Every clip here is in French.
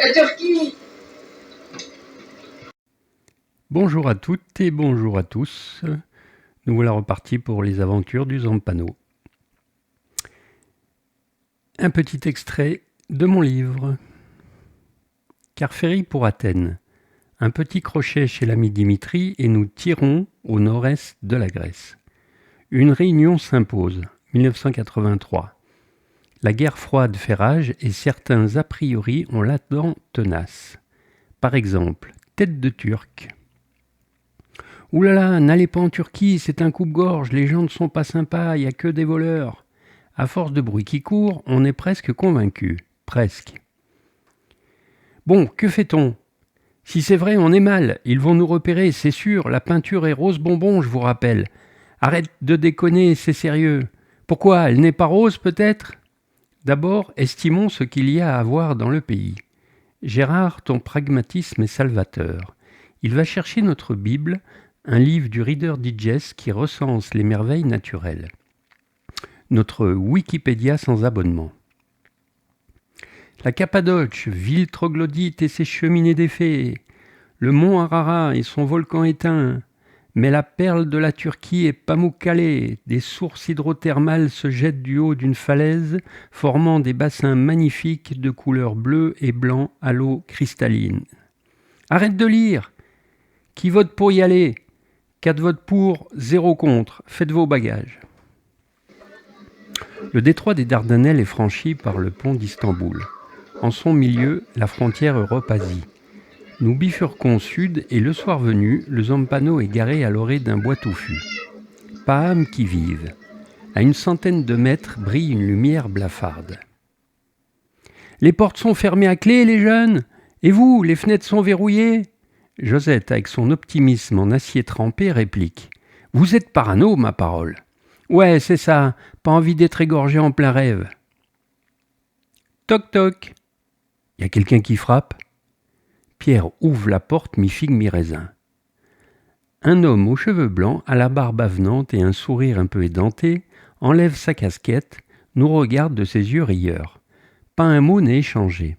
La Turquie. Bonjour à toutes et bonjour à tous. Nous voilà repartis pour les aventures du Zampano. Un petit extrait de mon livre. Carféry pour Athènes. Un petit crochet chez l'ami Dimitri et nous tirons au nord-est de la Grèce. Une réunion s'impose. 1983. La guerre froide fait rage et certains a priori ont la dent tenace. Par exemple, tête de Turc. Ouh là là, n'allez pas en Turquie, c'est un coupe-gorge, les gens ne sont pas sympas, il n'y a que des voleurs. À force de bruit qui court, on est presque convaincu. Presque. Bon, que fait-on? Si c'est vrai, on est mal, ils vont nous repérer, c'est sûr, la peinture est rose bonbon, je vous rappelle. Arrête de déconner, c'est sérieux. Pourquoi, elle n'est pas rose peut-être? D'abord, estimons ce qu'il y a à voir dans le pays. Gérard, ton pragmatisme est salvateur. Il va chercher notre Bible, un livre du Reader Digest qui recense les merveilles naturelles. Notre Wikipédia sans abonnement. La Cappadoce, ville troglodyte et ses cheminées des fées. Le mont Ararat et son volcan éteint. Mais la perle de la Turquie est Pamukkale. Des sources hydrothermales se jettent du haut d'une falaise, formant des bassins magnifiques de couleur bleue et blanc à l'eau cristalline. Arrête de lire! Qui vote pour y aller? 4 votes pour, 0 contre. Faites vos bagages. Le détroit des Dardanelles est franchi par le pont d'Istanbul. En son milieu, la frontière Europe-Asie. Nous bifurquons sud et le soir venu, le Zampano est garé à l'orée d'un bois touffu. Pas âme qui vive. À une centaine de mètres brille une lumière blafarde. Les portes sont fermées à clé, les jeunes? Et vous, les fenêtres sont verrouillées? Josette, avec son optimisme en acier trempé, réplique. Vous êtes parano, ma parole. Ouais, c'est ça, pas envie d'être égorgé en plein rêve. Toc toc. Y a quelqu'un qui frappe? Pierre ouvre la porte mi-figue mi-raisin. Un homme aux cheveux blancs, à la barbe avenante et un sourire un peu édenté, enlève sa casquette, nous regarde de ses yeux rieurs. Pas un mot n'est échangé.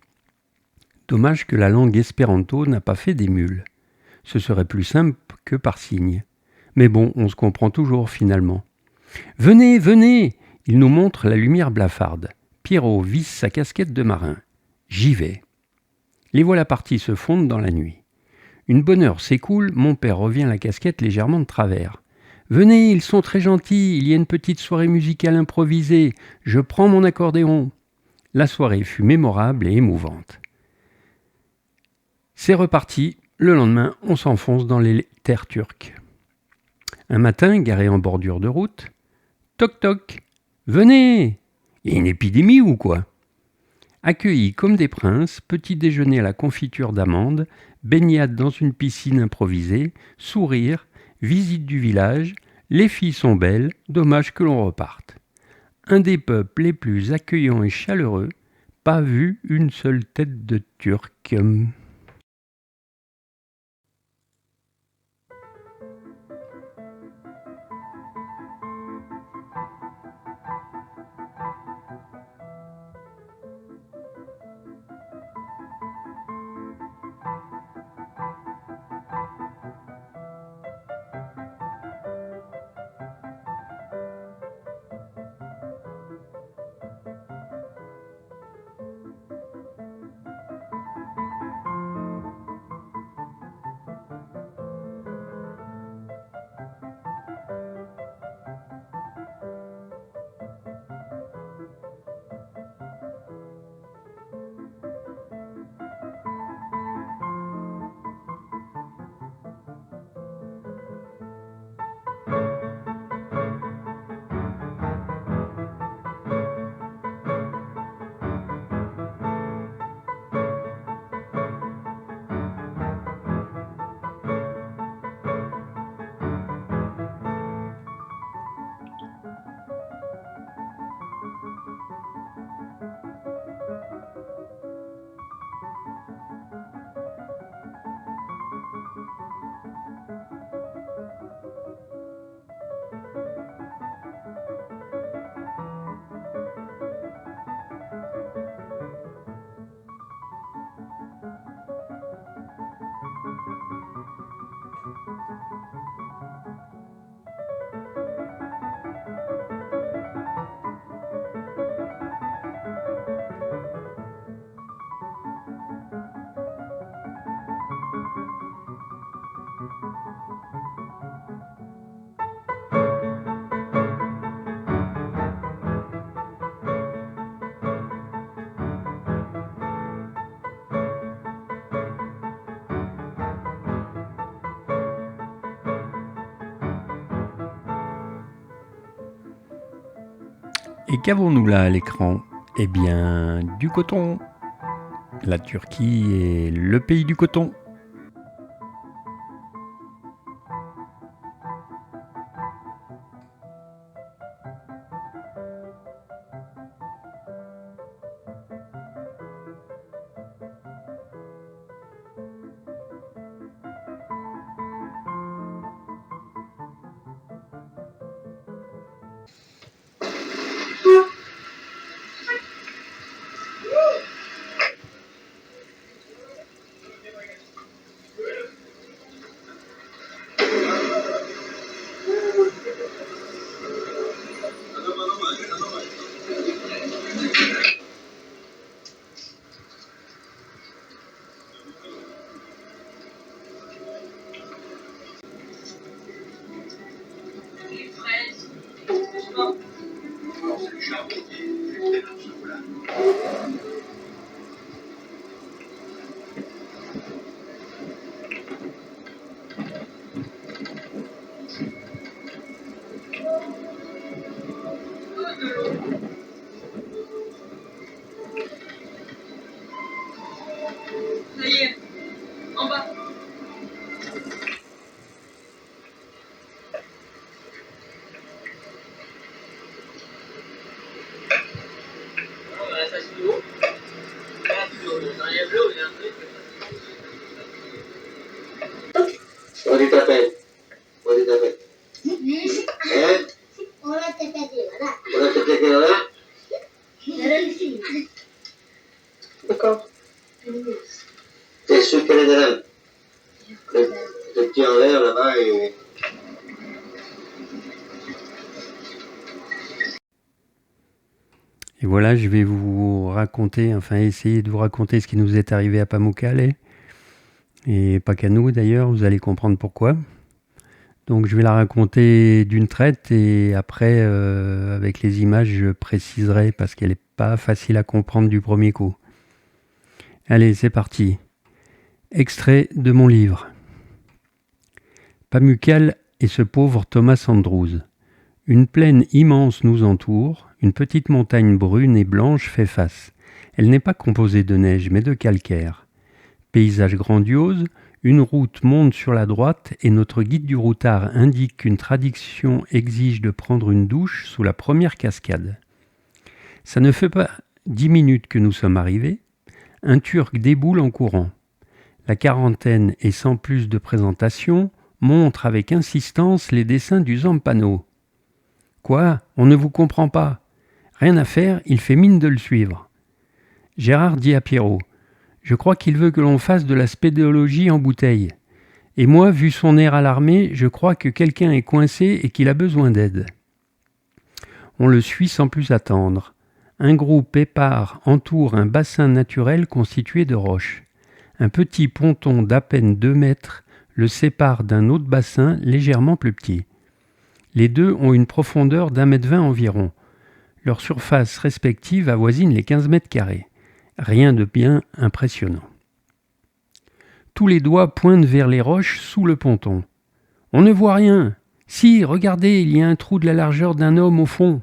Dommage que la langue espéranto n'a pas fait d'émule. Ce serait plus simple que par signe. Mais bon, on se comprend toujours finalement. Venez, venez! Il nous montre la lumière blafarde. Pierrot visse sa casquette de marin. J'y vais. Les voilà partis se fondre dans la nuit. Une bonne heure s'écoule, mon père revient la casquette légèrement de travers. Venez, ils sont très gentils, il y a une petite soirée musicale improvisée. Je prends mon accordéon. La soirée fut mémorable et émouvante. C'est reparti. Le lendemain, on s'enfonce dans les terres turques. Un matin, garé en bordure de route, toc toc, venez! Il y a une épidémie ou quoi? Accueillis comme des princes, petit déjeuner à la confiture d'amandes, baignade dans une piscine improvisée, sourire, visite du village, les filles sont belles, dommage que l'on reparte. Un des peuples les plus accueillants et chaleureux, pas vu une seule tête de Turc. Et qu'avons-nous là à l'écran? Eh bien, du coton. La Turquie est le pays du coton. Ça y est, en bas. Ça se l'eau. Dans les bleus, il y a un truc. What did I pay? What did I pay? Eh? Ora te pedeva, Ora te chiedo là? era il film. D'accord. T'es sûr qu'elle est de là? Le petit en l'air là-bas et... Et voilà, je vais vous raconter, enfin essayer de vous raconter ce qui nous est arrivé à Pamukkale. Et pas qu'à nous d'ailleurs, vous allez comprendre pourquoi. Donc je vais la raconter d'une traite et après, avec les images, je préciserai parce qu'elle n'est pas facile à comprendre du premier coup. Allez, c'est parti. Extrait de mon livre. Pamukkale et ce pauvre Thomas Andrews. Une plaine immense nous entoure, une petite montagne brune et blanche fait face. Elle n'est pas composée de neige mais de calcaire. Paysage grandiose, une route monte sur la droite et notre guide du routard indique qu'une tradition exige de prendre une douche sous la première cascade. Ça ne fait pas 10 minutes que nous sommes arrivés. Un Turc déboule en courant. La quarantaine et sans plus de présentation montre avec insistance les dessins du Zampano. Quoi? On ne vous comprend pas. Rien à faire, il fait mine de le suivre. Gérard dit à Pierrot. Je crois qu'il veut que l'on fasse de la spéléologie en bouteille. Et moi, vu son air alarmé, je crois que quelqu'un est coincé et qu'il a besoin d'aide. On le suit sans plus attendre. Un groupe épars entoure un bassin naturel constitué de roches. Un petit ponton d'à peine 2 mètres le sépare d'un autre bassin légèrement plus petit. Les deux ont une profondeur d'1,20 m environ. Leur surface respective avoisine les 15 mètres carrés. Rien de bien impressionnant. Tous les doigts pointent vers les roches sous le ponton. On ne voit rien. Si, regardez, il y a un trou de la largeur d'un homme au fond.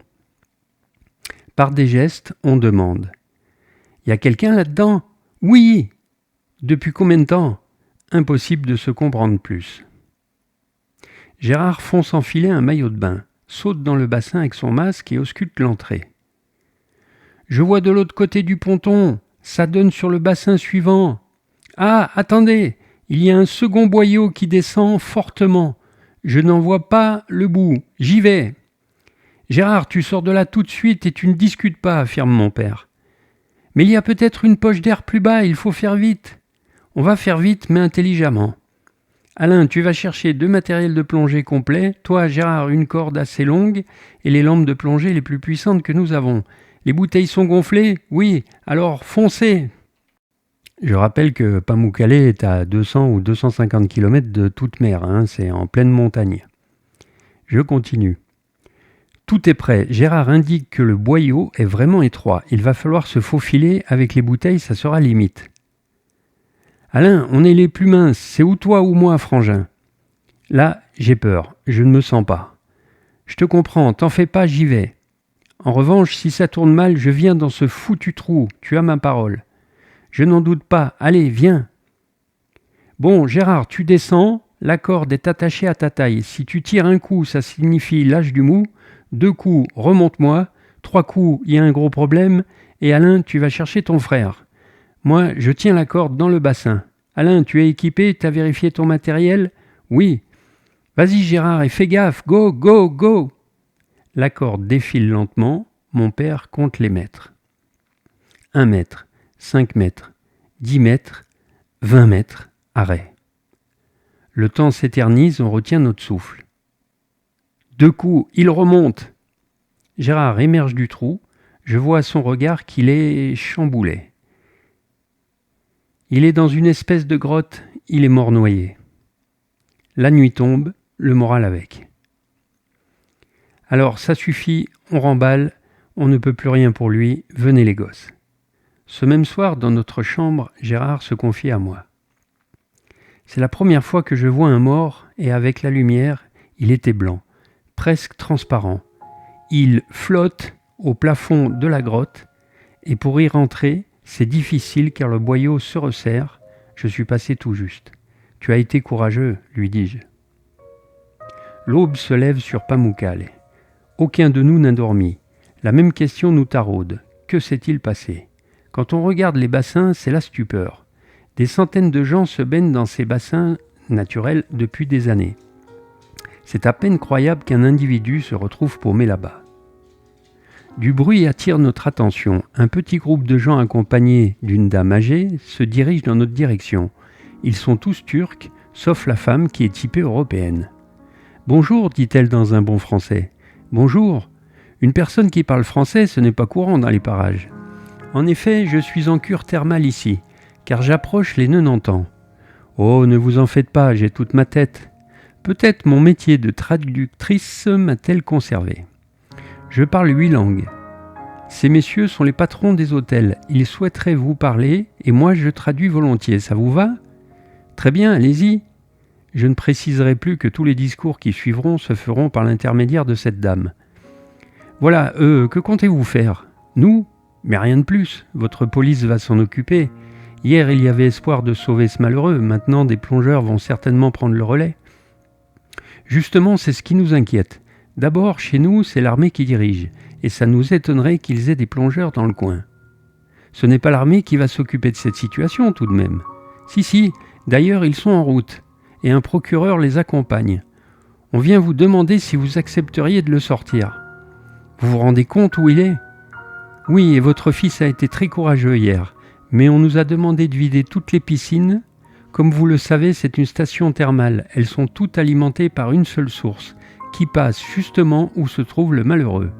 Par des gestes, on demande. Y a quelqu'un là-dedans? Oui. Depuis combien de temps? Impossible de se comprendre plus. Gérard fonce enfiler un maillot de bain, saute dans le bassin avec son masque et ausculte l'entrée. Je vois de l'autre côté du ponton, ça donne sur le bassin suivant. Ah, attendez, il y a un second boyau qui descend fortement. Je n'en vois pas le bout, j'y vais. Gérard, tu sors de là tout de suite et tu ne discutes pas, affirme mon père. Mais il y a peut-être une poche d'air plus bas, il faut faire vite. On va faire vite mais intelligemment. Alain, tu vas chercher 2 matériels de plongée complets, toi Gérard une corde assez longue et les lampes de plongée les plus puissantes que nous avons. Les bouteilles sont gonflées? Oui, alors foncez. Je rappelle que Pamukkale est à 200 ou 250 km de toute mer, c'est en pleine montagne. Je continue. Tout est prêt, Gérard indique que le boyau est vraiment étroit, il va falloir se faufiler avec les bouteilles, ça sera limite. Alain, on est les plus minces, c'est ou toi ou moi, frangin. Là, j'ai peur, je ne me sens pas. Je te comprends, t'en fais pas, j'y vais. En revanche, si ça tourne mal, je viens dans ce foutu trou, tu as ma parole. Je n'en doute pas, allez, viens. Bon, Gérard, tu descends, la corde est attachée à ta taille. Si tu tires un coup, ça signifie lâche du mou. 2 coups, remonte-moi. 3 coups, il y a un gros problème. Et Alain, tu vas chercher ton frère. Moi, je tiens la corde dans le bassin. Alain, tu es équipé, t'as vérifié ton matériel? Oui. Vas-y Gérard, et fais gaffe, go, go, go. La corde défile lentement, mon père compte les mètres. 1 mètre, 5 mètres, 10 mètres, 20 mètres, arrêt. Le temps s'éternise, on retient notre souffle. 2 coups, il remonte. Gérard émerge du trou, je vois à son regard qu'il est chamboulé. Il est dans une espèce de grotte, il est mort noyé. La nuit tombe, le moral avec. Alors ça suffit, on remballe, on ne peut plus rien pour lui, venez les gosses. Ce même soir, dans notre chambre, Gérard se confie à moi. C'est la première fois que je vois un mort et avec la lumière, il était blanc, presque transparent. Il flotte au plafond de la grotte et pour y rentrer, c'est difficile car le boyau se resserre. Je suis passé tout juste. Tu as été courageux, lui dis-je. L'aube se lève sur Pamukkale. Aucun de nous n'a dormi. La même question nous taraude. Que s'est-il passé? Quand on regarde les bassins, c'est la stupeur. Des centaines de gens se baignent dans ces bassins naturels depuis des années. C'est à peine croyable qu'un individu se retrouve paumé là-bas. Du bruit attire notre attention. Un petit groupe de gens accompagnés d'une dame âgée se dirige dans notre direction. Ils sont tous turcs, sauf la femme qui est typée européenne. « Bonjour », dit-elle dans un bon français. « Bonjour. Une personne qui parle français, ce n'est pas courant dans les parages. En effet, je suis en cure thermale ici, car j'approche les 90 ans. Oh, ne vous en faites pas, j'ai toute ma tête. Peut-être mon métier de traductrice m'a-t-elle conservé. Je parle 8 langues. Ces messieurs sont les patrons des hôtels. Ils souhaiteraient vous parler et moi je traduis volontiers. Ça vous va? Très bien, allez-y. Je ne préciserai plus que tous les discours qui suivront se feront par l'intermédiaire de cette dame. Voilà, que comptez-vous faire? Nous? Mais rien de plus. Votre police va s'en occuper. Hier, il y avait espoir de sauver ce malheureux. Maintenant, des plongeurs vont certainement prendre le relais. Justement, c'est ce qui nous inquiète. D'abord, chez nous, c'est l'armée qui dirige, et ça nous étonnerait qu'ils aient des plongeurs dans le coin. Ce n'est pas l'armée qui va s'occuper de cette situation, tout de même. Si, d'ailleurs, ils sont en route, et un procureur les accompagne. On vient vous demander si vous accepteriez de le sortir. Vous vous rendez compte où il est? Oui, et votre fils a été très courageux hier, mais on nous a demandé de vider toutes les piscines. Comme vous le savez, c'est une station thermale. Elles sont toutes alimentées par une seule source, qui passe justement où se trouve le malheureux.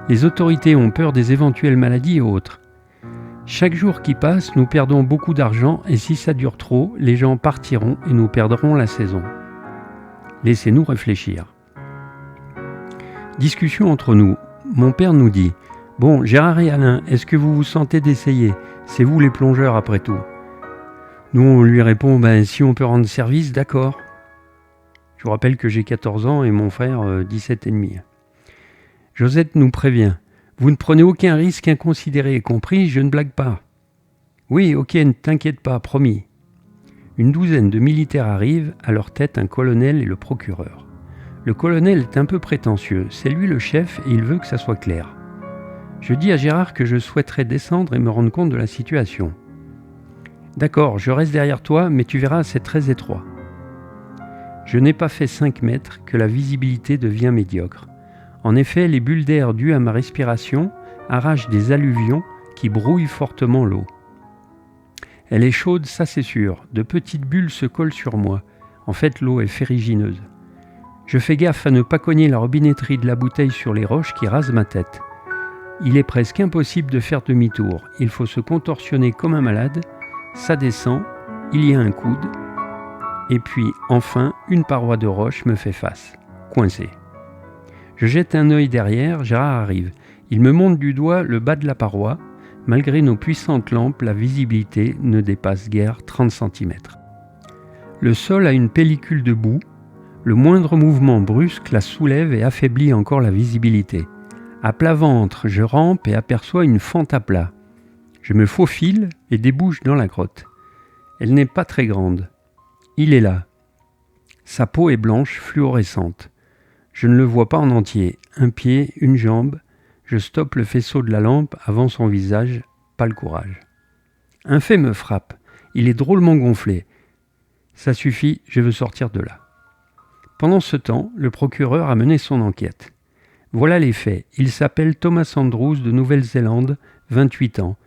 Les autorités ont peur des éventuelles maladies et autres. Chaque jour qui passe, nous perdons beaucoup d'argent et si ça dure trop, les gens partiront et nous perdrons la saison. Laissez-nous réfléchir. Discussion entre nous. Mon père nous dit « Bon, Gérard et Alain, est-ce que vous vous sentez d'essayer? C'est vous les plongeurs après tout. » Nous, on lui répond « Si on peut rendre service, d'accord. » Je vous rappelle que j'ai 14 ans et mon frère 17 et demi. Josette nous prévient. Vous ne prenez aucun risque inconsidéré et compris, je ne blague pas. Oui, ok, ne t'inquiète pas, promis. Une douzaine de militaires arrivent, à leur tête un colonel et le procureur. Le colonel est un peu prétentieux, c'est lui le chef et il veut que ça soit clair. Je dis à Gérard que je souhaiterais descendre et me rendre compte de la situation. D'accord, je reste derrière toi, mais tu verras, c'est très étroit. Je n'ai pas fait 5 mètres que la visibilité devient médiocre. En effet, les bulles d'air dues à ma respiration arrachent des alluvions qui brouillent fortement l'eau. Elle est chaude, ça c'est sûr. De petites bulles se collent sur moi. En fait, l'eau est ferrugineuse. Je fais gaffe à ne pas cogner la robinetterie de la bouteille sur les roches qui rasent ma tête. Il est presque impossible de faire demi-tour. Il faut se contorsionner comme un malade. Ça descend, il y a un coude. Et puis, enfin, une paroi de roche me fait face. Coincé. Je jette un œil derrière, Gérard arrive. Il me montre du doigt le bas de la paroi. Malgré nos puissantes lampes, la visibilité ne dépasse guère 30 cm. Le sol a une pellicule de boue. Le moindre mouvement brusque la soulève et affaiblit encore la visibilité. À plat ventre, je rampe et aperçois une fente à plat. Je me faufile et débouche dans la grotte. Elle n'est pas très grande. Il est là. Sa peau est blanche, fluorescente. Je ne le vois pas en entier. Un pied, une jambe. Je stoppe le faisceau de la lampe avant son visage. Pas le courage. Un fait me frappe. Il est drôlement gonflé. Ça suffit, je veux sortir de là. Pendant ce temps, le procureur a mené son enquête. Voilà les faits. Il s'appelle Thomas Andrews de Nouvelle-Zélande, 28 ans.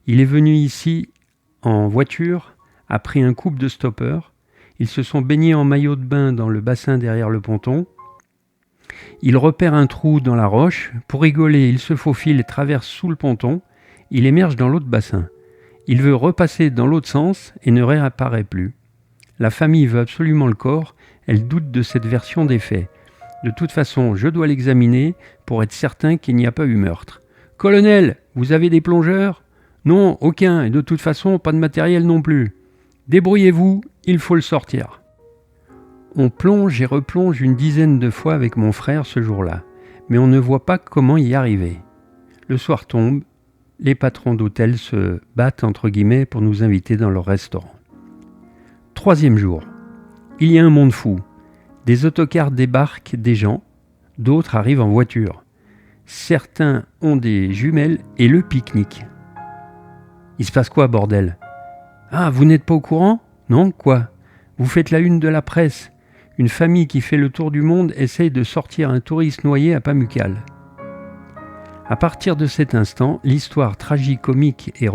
Il est venu ici en voiture, a pris un couple de stoppeurs. Ils se sont baignés en maillot de bain dans le bassin derrière le ponton. Il repère un trou dans la roche. Pour rigoler, il se faufile et traverse sous le ponton. Il émerge dans l'autre bassin. Il veut repasser dans l'autre sens et ne réapparaît plus. La famille veut absolument le corps. Elle doute de cette version des faits. De toute façon, je dois l'examiner pour être certain qu'il n'y a pas eu meurtre. « Colonel, vous avez des plongeurs ?»« Non, aucun, et de toute façon, pas de matériel non plus. Débrouillez-vous, il faut le sortir. » On plonge et replonge une dizaine de fois avec mon frère ce jour-là, mais on ne voit pas comment y arriver. Le soir tombe, les patrons d'hôtel se battent entre guillemets pour nous inviter dans leur restaurant. 3e jour. Il y a un monde fou. Des autocars débarquent des gens, d'autres arrivent en voiture. Certains ont des jumelles et le pique-nique. Il se passe quoi, bordel ? Ah, vous n'êtes pas au courant ? Non, quoi ? Vous faites la une de la presse. Une famille qui fait le tour du monde essaye de sortir un touriste noyé à Pamukkale. À partir de cet instant, l'histoire tragicomique et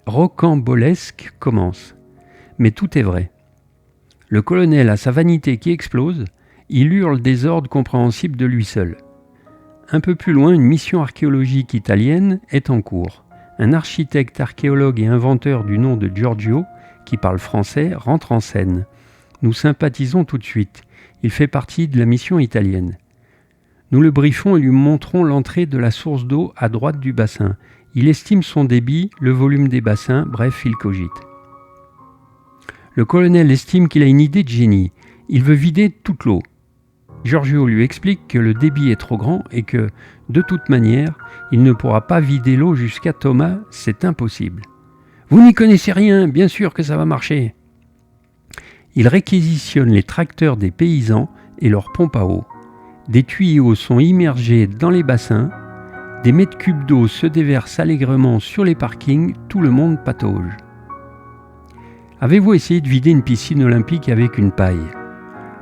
rocambolesque commence. Mais tout est vrai. Le colonel a sa vanité qui explose, il hurle des ordres compréhensibles de lui seul. Un peu plus loin, une mission archéologique italienne est en cours. Un architecte, archéologue et inventeur du nom de Giorgio, qui parle français, rentre en scène. Nous sympathisons tout de suite. Il fait partie de la mission italienne. Nous le briefons et lui montrons l'entrée de la source d'eau à droite du bassin. Il estime son débit, le volume des bassins, bref, il cogite. Le colonel estime qu'il a une idée de génie. Il veut vider toute l'eau. Giorgio lui explique que le débit est trop grand et que, de toute manière, il ne pourra pas vider l'eau jusqu'à Thomas, c'est impossible. « Vous n'y connaissez rien, bien sûr que ça va marcher !» Il réquisitionne les tracteurs des paysans et leurs pompes à eau. Des tuyaux sont immergés dans les bassins, des mètres cubes d'eau se déversent allègrement sur les parkings, tout le monde patauge. Avez-vous essayé de vider une piscine olympique avec une paille ?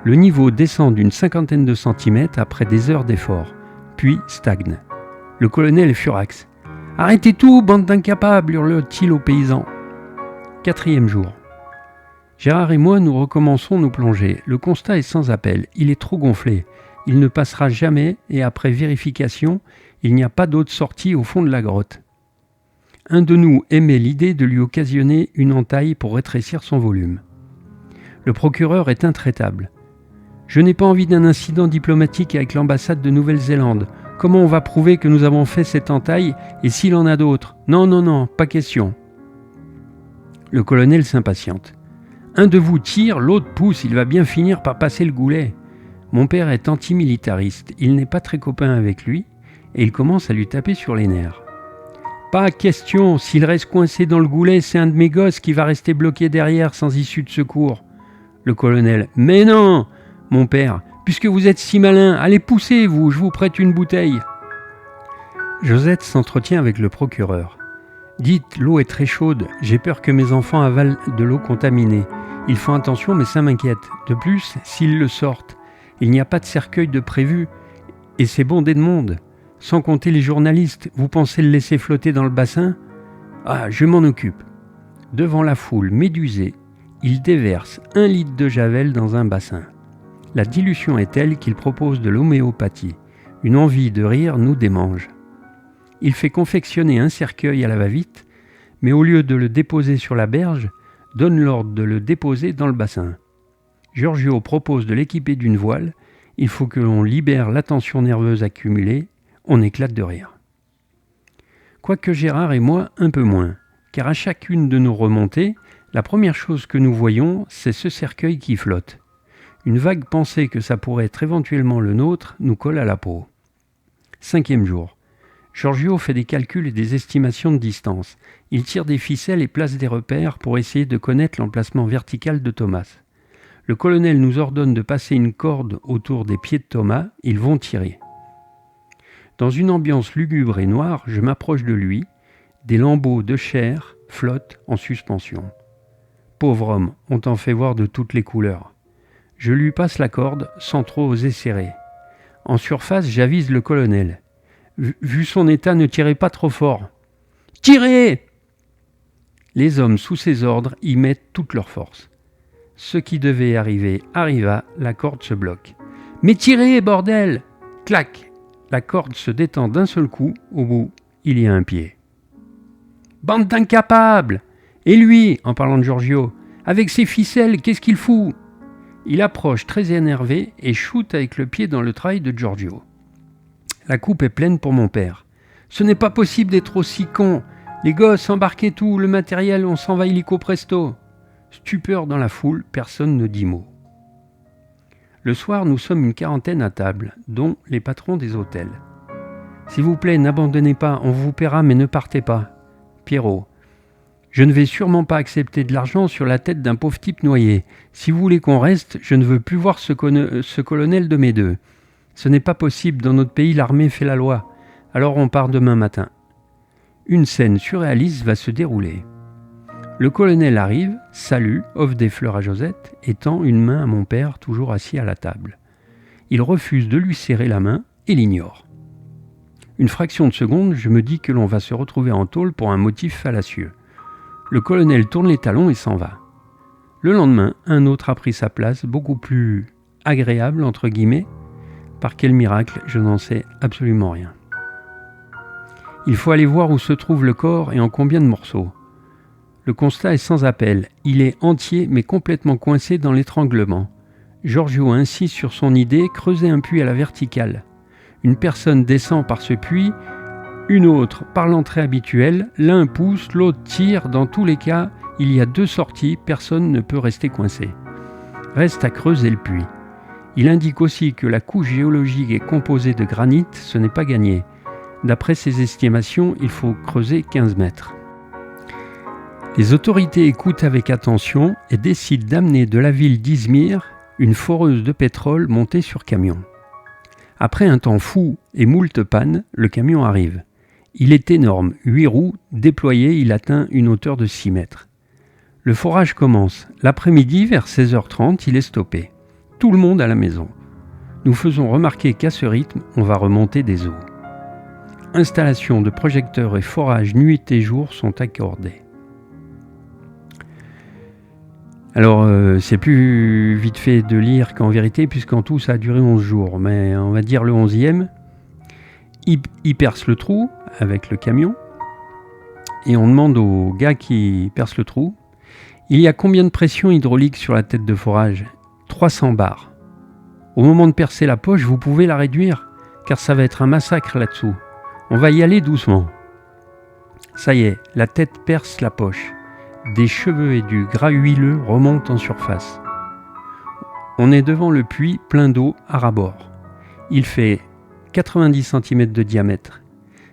Le niveau descend d'une 50aine de centimètres après des heures d'effort, puis stagne. Le colonel est furax. « Arrêtez tout, bande d'incapables !» hurle-t-il aux paysans. 4e jour. Gérard et moi, nous recommençons nos plongées. Le constat est sans appel. Il est trop gonflé. Il ne passera jamais et après vérification, il n'y a pas d'autre sortie au fond de la grotte. Un de nous émet l'idée de lui occasionner une entaille pour rétrécir son volume. Le procureur est intraitable. Je n'ai pas envie d'un incident diplomatique avec l'ambassade de Nouvelle-Zélande. Comment on va prouver que nous avons fait cette entaille et s'il en a d'autres ? Non, pas question. Le colonel s'impatiente. Un de vous tire, l'autre pousse, il va bien finir par passer le goulet. Mon père est antimilitariste, il n'est pas très copain avec lui et il commence à lui taper sur les nerfs. Pas question, s'il reste coincé dans le goulet, c'est un de mes gosses qui va rester bloqué derrière sans issue de secours. Le colonel, mais non, mon père, puisque vous êtes si malin, allez pousser vous, je vous prête une bouteille. Josette s'entretient avec le procureur. Dites, l'eau est très chaude, j'ai peur que mes enfants avalent de l'eau contaminée. Ils font attention, mais ça m'inquiète. De plus, s'ils le sortent, il n'y a pas de cercueil de prévu, et c'est bondé de monde. Sans compter les journalistes, vous pensez le laisser flotter dans le bassin ? Ah, je m'en occupe. Devant la foule médusée, il déverse 1 litre de javel dans un bassin. La dilution est telle qu'il propose de l'homéopathie. Une envie de rire nous démange. Il fait confectionner un cercueil à la va-vite, mais au lieu de le déposer sur la berge, donne l'ordre de le déposer dans le bassin. Giorgio propose de l'équiper d'une voile. Il faut que l'on libère la tension nerveuse accumulée. On éclate de rire. Quoique Gérard et moi un peu moins, car à chacune de nos remontées, la première chose que nous voyons, c'est ce cercueil qui flotte. Une vague pensée que ça pourrait être éventuellement le nôtre nous colle à la peau. 5e jour. Giorgio fait des calculs et des estimations de distance. Il tire des ficelles et place des repères pour essayer de connaître l'emplacement vertical de Thomas. Le colonel nous ordonne de passer une corde autour des pieds de Thomas. Ils vont tirer. Dans une ambiance lugubre et noire, je m'approche de lui. Des lambeaux de chair flottent en suspension. Pauvre homme, on t'en fait voir de toutes les couleurs. Je lui passe la corde sans trop oser serrer. En surface, j'avise le colonel. Vu son état, ne tirez pas trop fort. Tirez ! Les hommes sous ses ordres y mettent toute leur force. Ce qui devait arriver arriva, la corde se bloque. Mais tirez, bordel ! Clac ! La corde se détend d'un seul coup, au bout, il y a un pied. Bande d'incapables ! Et lui, en parlant de Giorgio, avec ses ficelles, qu'est-ce qu'il fout ? Il approche très énervé et shoot avec le pied dans le trail de Giorgio. La coupe est pleine pour mon père. Ce n'est pas possible d'être aussi con. Les gosses, embarquez tout, le matériel, on s'en va illico presto. Stupeur dans la foule, personne ne dit mot. Le soir, nous sommes une quarantaine à table, dont les patrons des hôtels. S'il vous plaît, n'abandonnez pas, on vous paiera, mais ne partez pas. Pierrot. Je ne vais sûrement pas accepter de l'argent sur la tête d'un pauvre type noyé. Si vous voulez qu'on reste, je ne veux plus voir ce colonel de mes deux. Ce n'est pas possible, dans notre pays, l'armée fait la loi. Alors on part demain matin. Une scène surréaliste va se dérouler. Le colonel arrive, salue, offre des fleurs à Josette et tend une main à mon père, toujours assis à la table. Il refuse de lui serrer la main et l'ignore. Une fraction de seconde, je me dis que l'on va se retrouver en tôle pour un motif fallacieux. Le colonel tourne les talons et s'en va. Le lendemain, un autre a pris sa place, beaucoup plus agréable, entre guillemets. Par quel miracle, je n'en sais absolument rien. Il faut aller voir où se trouve le corps et en combien de morceaux. Le constat est sans appel. Il est entier mais complètement coincé dans l'étranglement. Giorgio insiste sur son idée, creuser un puits à la verticale. Une personne descend par ce puits, une autre par l'entrée habituelle, l'un pousse, l'autre tire. Dans tous les cas, il y a 2 sorties, personne ne peut rester coincé. Reste à creuser le puits. Il indique aussi que la couche géologique est composée de granit, ce n'est pas gagné. D'après ses estimations, il faut creuser 15 mètres. Les autorités écoutent avec attention et décident d'amener de la ville d'Izmir une foreuse de pétrole montée sur camion. Après un temps fou et moult pannes, le camion arrive. Il est énorme, 8 roues, déployé, il atteint une hauteur de 6 mètres. Le forage commence. L'après-midi, vers 16h30, il est stoppé. Tout le monde à la maison. Nous faisons remarquer qu'à ce rythme, on va remonter des eaux. Installation de projecteurs et forage nuit et jour sont accordés. Alors, c'est plus vite fait de lire qu'en vérité, puisqu'en tout, ça a duré 11 jours. Mais on va dire le 11e. Il perce le trou avec le camion. Et on demande au gars qui perce le trou, il y a combien de pression hydraulique sur la tête de forage ? 300 bars. Au moment de percer la poche, vous pouvez la réduire, car ça va être un massacre là-dessous. On va y aller doucement. Ça y est, la tête perce la poche. Des cheveux et du gras huileux remontent en surface. On est devant le puits plein d'eau à ras-bord. Il fait 90 cm de diamètre.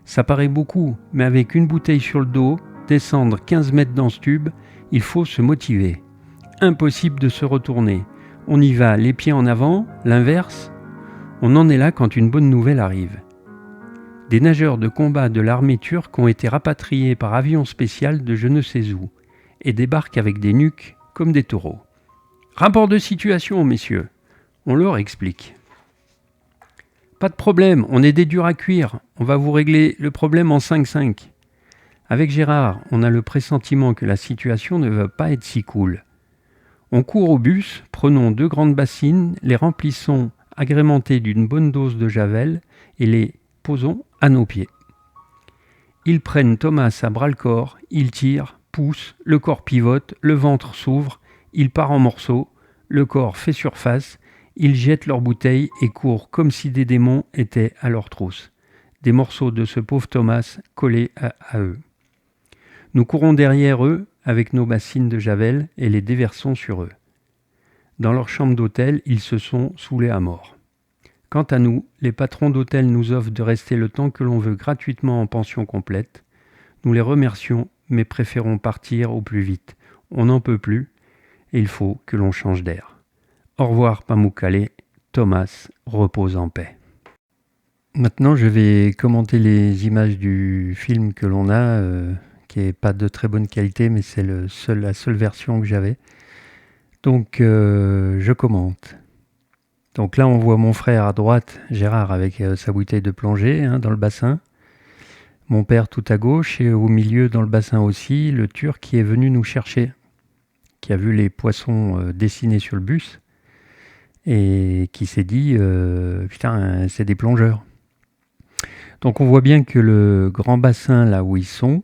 Ça paraît beaucoup, mais avec une bouteille sur le dos, descendre 15 mètres dans ce tube, il faut se motiver. Impossible de se retourner. On y va les pieds en avant, l'inverse. On en est là quand une bonne nouvelle arrive. Des nageurs de combat de l'armée turque ont été rapatriés par avion spécial de je ne sais où et débarquent avec des nuques comme des taureaux. Rapport de situation, messieurs. On leur explique. Pas de problème, on est des durs à cuire. On va vous régler le problème en 5-5. Avec Gérard, on a le pressentiment que la situation ne va pas être si cool. On court au bus, prenons 2 grandes bassines, les remplissons agrémentées d'une bonne dose de javel et les posons à nos pieds. Ils prennent Thomas à bras-le-corps, ils tirent, poussent, le corps pivote, le ventre s'ouvre, il part en morceaux, le corps fait surface, ils jettent leurs bouteilles et courent comme si des démons étaient à leur trousse. Des morceaux de ce pauvre Thomas collés à eux. Nous courons derrière eux avec nos bassines de javel et les déversons sur eux. Dans leur chambre d'hôtel, ils se sont saoulés à mort. Quant à nous, les patrons d'hôtels nous offrent de rester le temps que l'on veut gratuitement en pension complète. Nous les remercions, mais préférons partir au plus vite. On n'en peut plus et il faut que l'on change d'air. Au revoir Pamukkale, Thomas repose en paix. Maintenant, je vais commenter les images du film que l'on a, qui n'est pas de très bonne qualité, mais c'est la seule version que j'avais. Donc, je commente. Donc là, on voit mon frère à droite, Gérard, avec sa bouteille de plongée dans le bassin. Mon père tout à gauche et au milieu, dans le bassin aussi, le Turc qui est venu nous chercher, qui a vu les poissons dessinés sur le bus et qui s'est dit « Putain, c'est des plongeurs ». Donc on voit bien que le grand bassin, là où ils sont,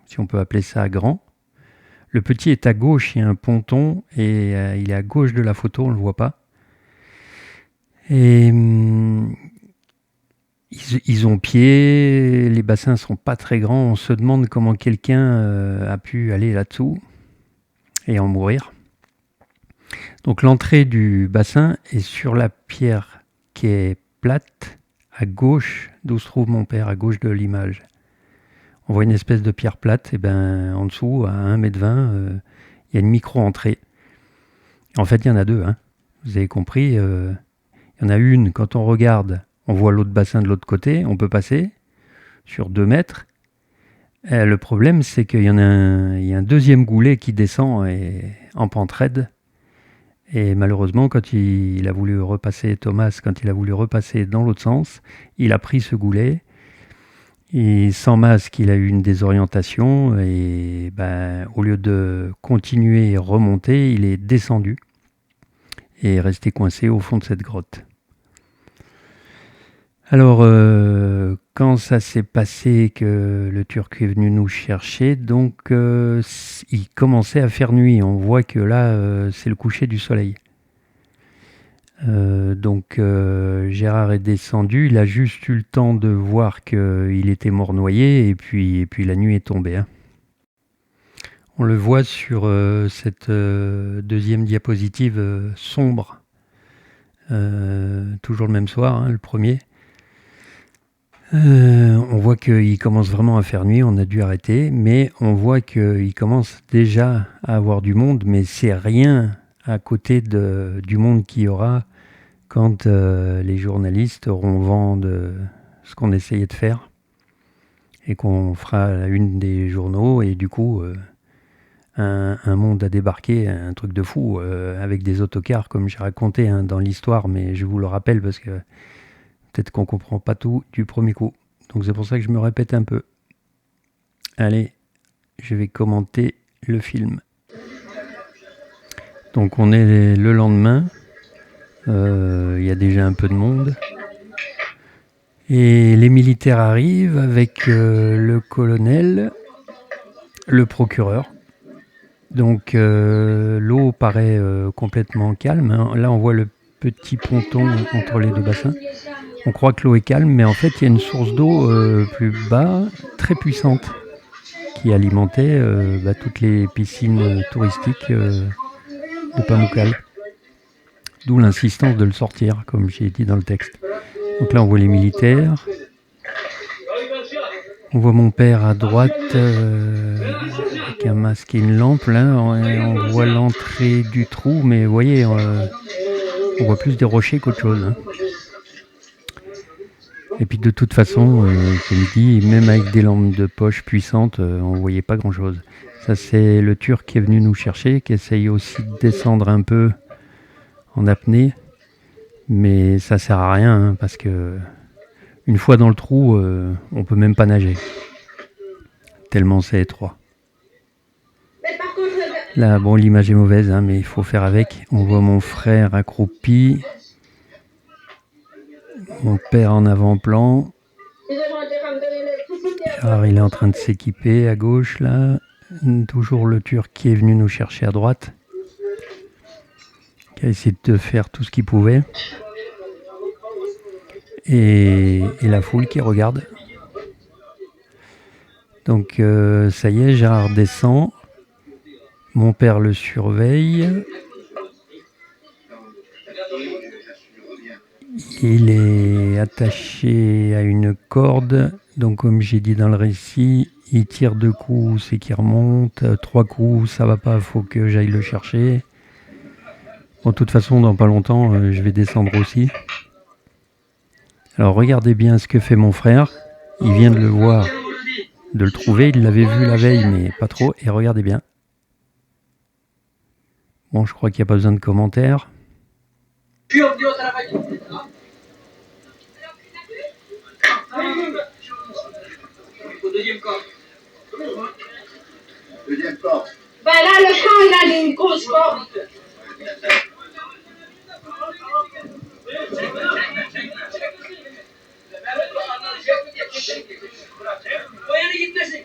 si on peut appeler ça grand, le petit est à gauche, il y a un ponton et il est à gauche de la photo, on ne le voit pas. Et ils ont pied, les bassins sont pas très grands, on se demande comment quelqu'un a pu aller là-dessous et en mourir. Donc l'entrée du bassin est sur la pierre qui est plate, à gauche d'où se trouve mon père, à gauche de l'image. On voit une espèce de pierre plate, et ben en dessous, à 1,20 m, il y a une micro-entrée. En fait, il y en a deux, vous avez compris. Il y en a une, quand on regarde, on voit l'autre bassin de l'autre côté, on peut passer sur 2 mètres. Le problème, c'est qu'il y a un deuxième goulet qui descend en pente raide. Et malheureusement, quand il a voulu repasser, Thomas, quand il a voulu repasser dans l'autre sens, il a pris ce goulet. Et sans masque, il a eu une désorientation et au lieu de continuer et remonter, il est descendu et est resté coincé au fond de cette grotte. Alors, quand ça s'est passé que le Turc est venu nous chercher, donc il commençait à faire nuit. On voit que là, c'est le coucher du soleil. Donc Gérard est descendu, il a juste eu le temps de voir qu'il était mort noyé et puis la nuit est tombée. On le voit sur cette deuxième diapositive sombre, toujours le même soir, le premier. On voit qu'il commence vraiment à faire nuit, on a dû arrêter, mais on voit qu'il commence déjà à avoir du monde, mais c'est rien à côté du monde qu'il y aura quand les journalistes auront vent de ce qu'on essayait de faire et qu'on fera la une des journaux et du coup un monde a débarqué, un truc de fou avec des autocars comme j'ai raconté dans l'histoire, mais je vous le rappelle parce que peut-être qu'on comprend pas tout du premier coup. Donc c'est pour ça que je me répète un peu. Allez, je vais commenter le film. Donc on est le lendemain. Il y a déjà un peu de monde. Et les militaires arrivent avec le colonel, le procureur. Donc l'eau paraît complètement calme. Là on voit le petit ponton entre les deux bassins. On croit que l'eau est calme, mais en fait il y a une source d'eau plus bas, très puissante, qui alimentait toutes les piscines touristiques de Pamukkale. D'où l'insistance de le sortir, comme j'ai dit dans le texte. Donc là, on voit les militaires. On voit mon père à droite avec un masque et une lampe. Là, on voit l'entrée du trou, mais vous voyez, on voit plus des rochers qu'autre chose. Et puis de toute façon, comme dit, même avec des lampes de poche puissantes, on ne voyait pas grand-chose. Ça, c'est le Turc qui est venu nous chercher, qui essaye aussi de descendre un peu en apnée, mais ça sert à rien parce que une fois dans le trou, on peut même pas nager tellement c'est étroit. Là, bon, l'image est mauvaise, mais il faut faire avec. On voit mon frère accroupi, mon père en avant-plan. Alors, il est en train de s'équiper à gauche là. Toujours le Turc qui est venu nous chercher à droite, qui a essayé de faire tout ce qu'il pouvait. Et la foule qui regarde. Donc ça y est, Gérard descend. Mon père le surveille. Il est attaché à une corde, donc comme j'ai dit dans le récit, il tire 2 coups, c'est qu'il remonte, 3 coups, ça va pas, faut que j'aille le chercher. Bon, de toute façon, dans pas longtemps, je vais descendre aussi. Alors regardez bien ce que fait mon frère, il vient de le voir, de le trouver, il l'avait vu la veille, mais pas trop, et regardez bien. Bon, je crois qu'il n'y a pas besoin de commentaires. Au deuxième corps. Deuxième corps. Ben là, le champ, il a une grosse corde. Boyanı gitmesin.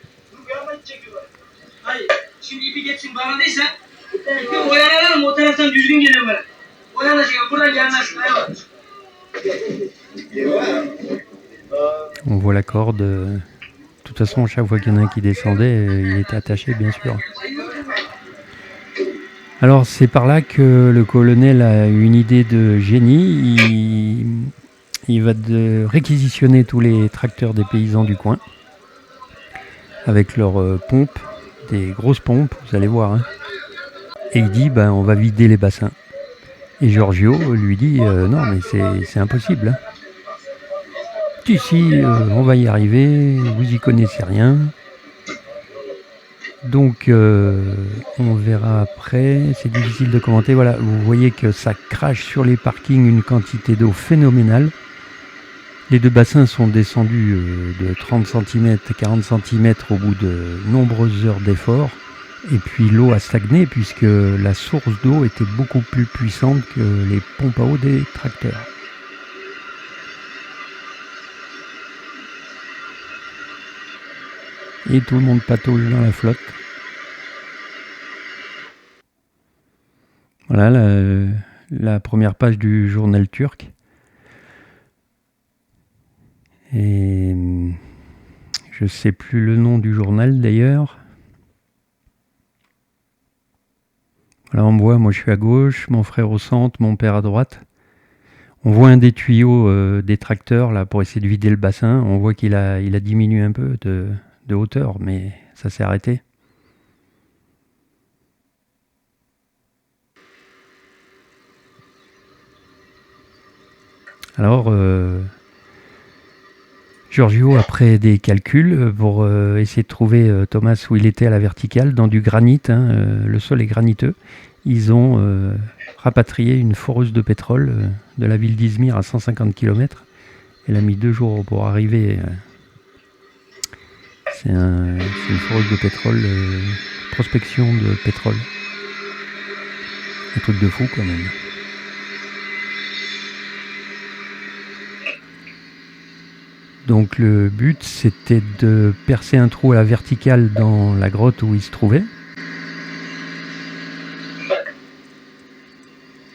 Hayır. Şimdi ipi geçsin bağladıysa ipi oyalanalım o taraftan düzgün geliyor böyle. Oyalanacak buradan gelmez. Hayır. On voit la corde. De toute façon, chaque fois qu'il y en a un qui descendait, il était attaché, bien sûr. Alors, c'est par là que le colonel a une idée de génie. Il va réquisitionner tous les tracteurs des paysans du coin avec leurs pompes, des grosses pompes, vous allez voir. Hein. Et il dit, on va vider les bassins. Et Giorgio lui dit, non, mais c'est impossible. Hein. Si, on va y arriver, vous y connaissez rien. Donc, on verra après, c'est difficile de commenter. Voilà, vous voyez que ça crache sur les parkings une quantité d'eau phénoménale. Les 2 bassins sont descendus de 30 cm, 40 cm au bout de nombreuses heures d'efforts. Et puis l'eau a stagné puisque la source d'eau était beaucoup plus puissante que les pompes à eau des tracteurs. Et tout le monde patauge dans la flotte. Voilà la première page du journal turc. Et je ne sais plus le nom du journal d'ailleurs. Voilà, on me voit, moi je suis à gauche, mon frère au centre, mon père à droite. On voit un des tuyaux des tracteurs là pour essayer de vider le bassin. On voit qu'il a diminué un peu de hauteur, mais ça s'est arrêté. Alors, Giorgio, après des calculs, pour essayer de trouver Thomas où il était à la verticale, dans du granit, le sol est graniteux, ils ont rapatrié une foreuse de pétrole de la ville d'Izmir à 150 km. Elle a mis 2 jours pour arriver. C'est une foreuse de pétrole, prospection de pétrole. Un truc de fou quand même. Donc le but, c'était de percer un trou à la verticale dans la grotte où il se trouvait.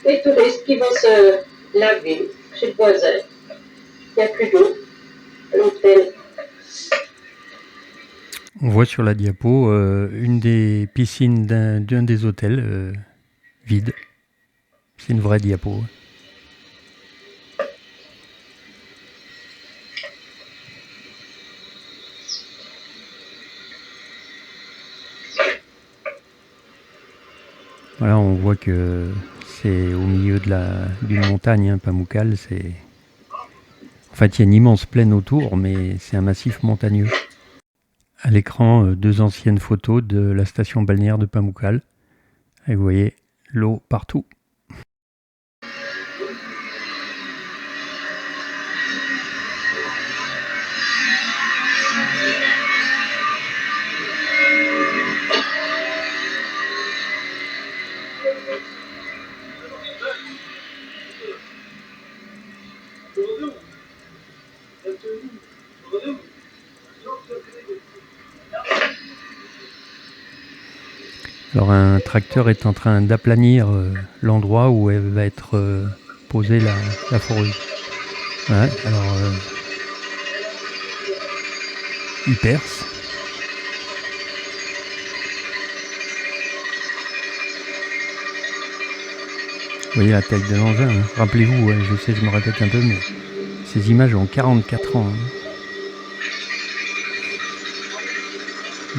Les touristes qui vont se laver chez le voisin. Il n'y a plus d'eau à l'hôtel. On voit sur la diapo une des piscines d'un des hôtels vide. C'est une vraie diapo. Voilà, on voit que c'est au milieu d'une montagne, Pamukkale. En fait, il y a une immense plaine autour, mais c'est un massif montagneux. À l'écran, 2 anciennes photos de la station balnéaire de Pamukkale. Et vous voyez l'eau partout. Alors un tracteur est en train d'aplanir l'endroit où elle va être posée la foreuse. Voilà, alors il perce. voyez la taille de l'engin, hein. Rappelez-vous, ouais, je sais, je me répète un peu, mais ces images ont 44 ans. Hein.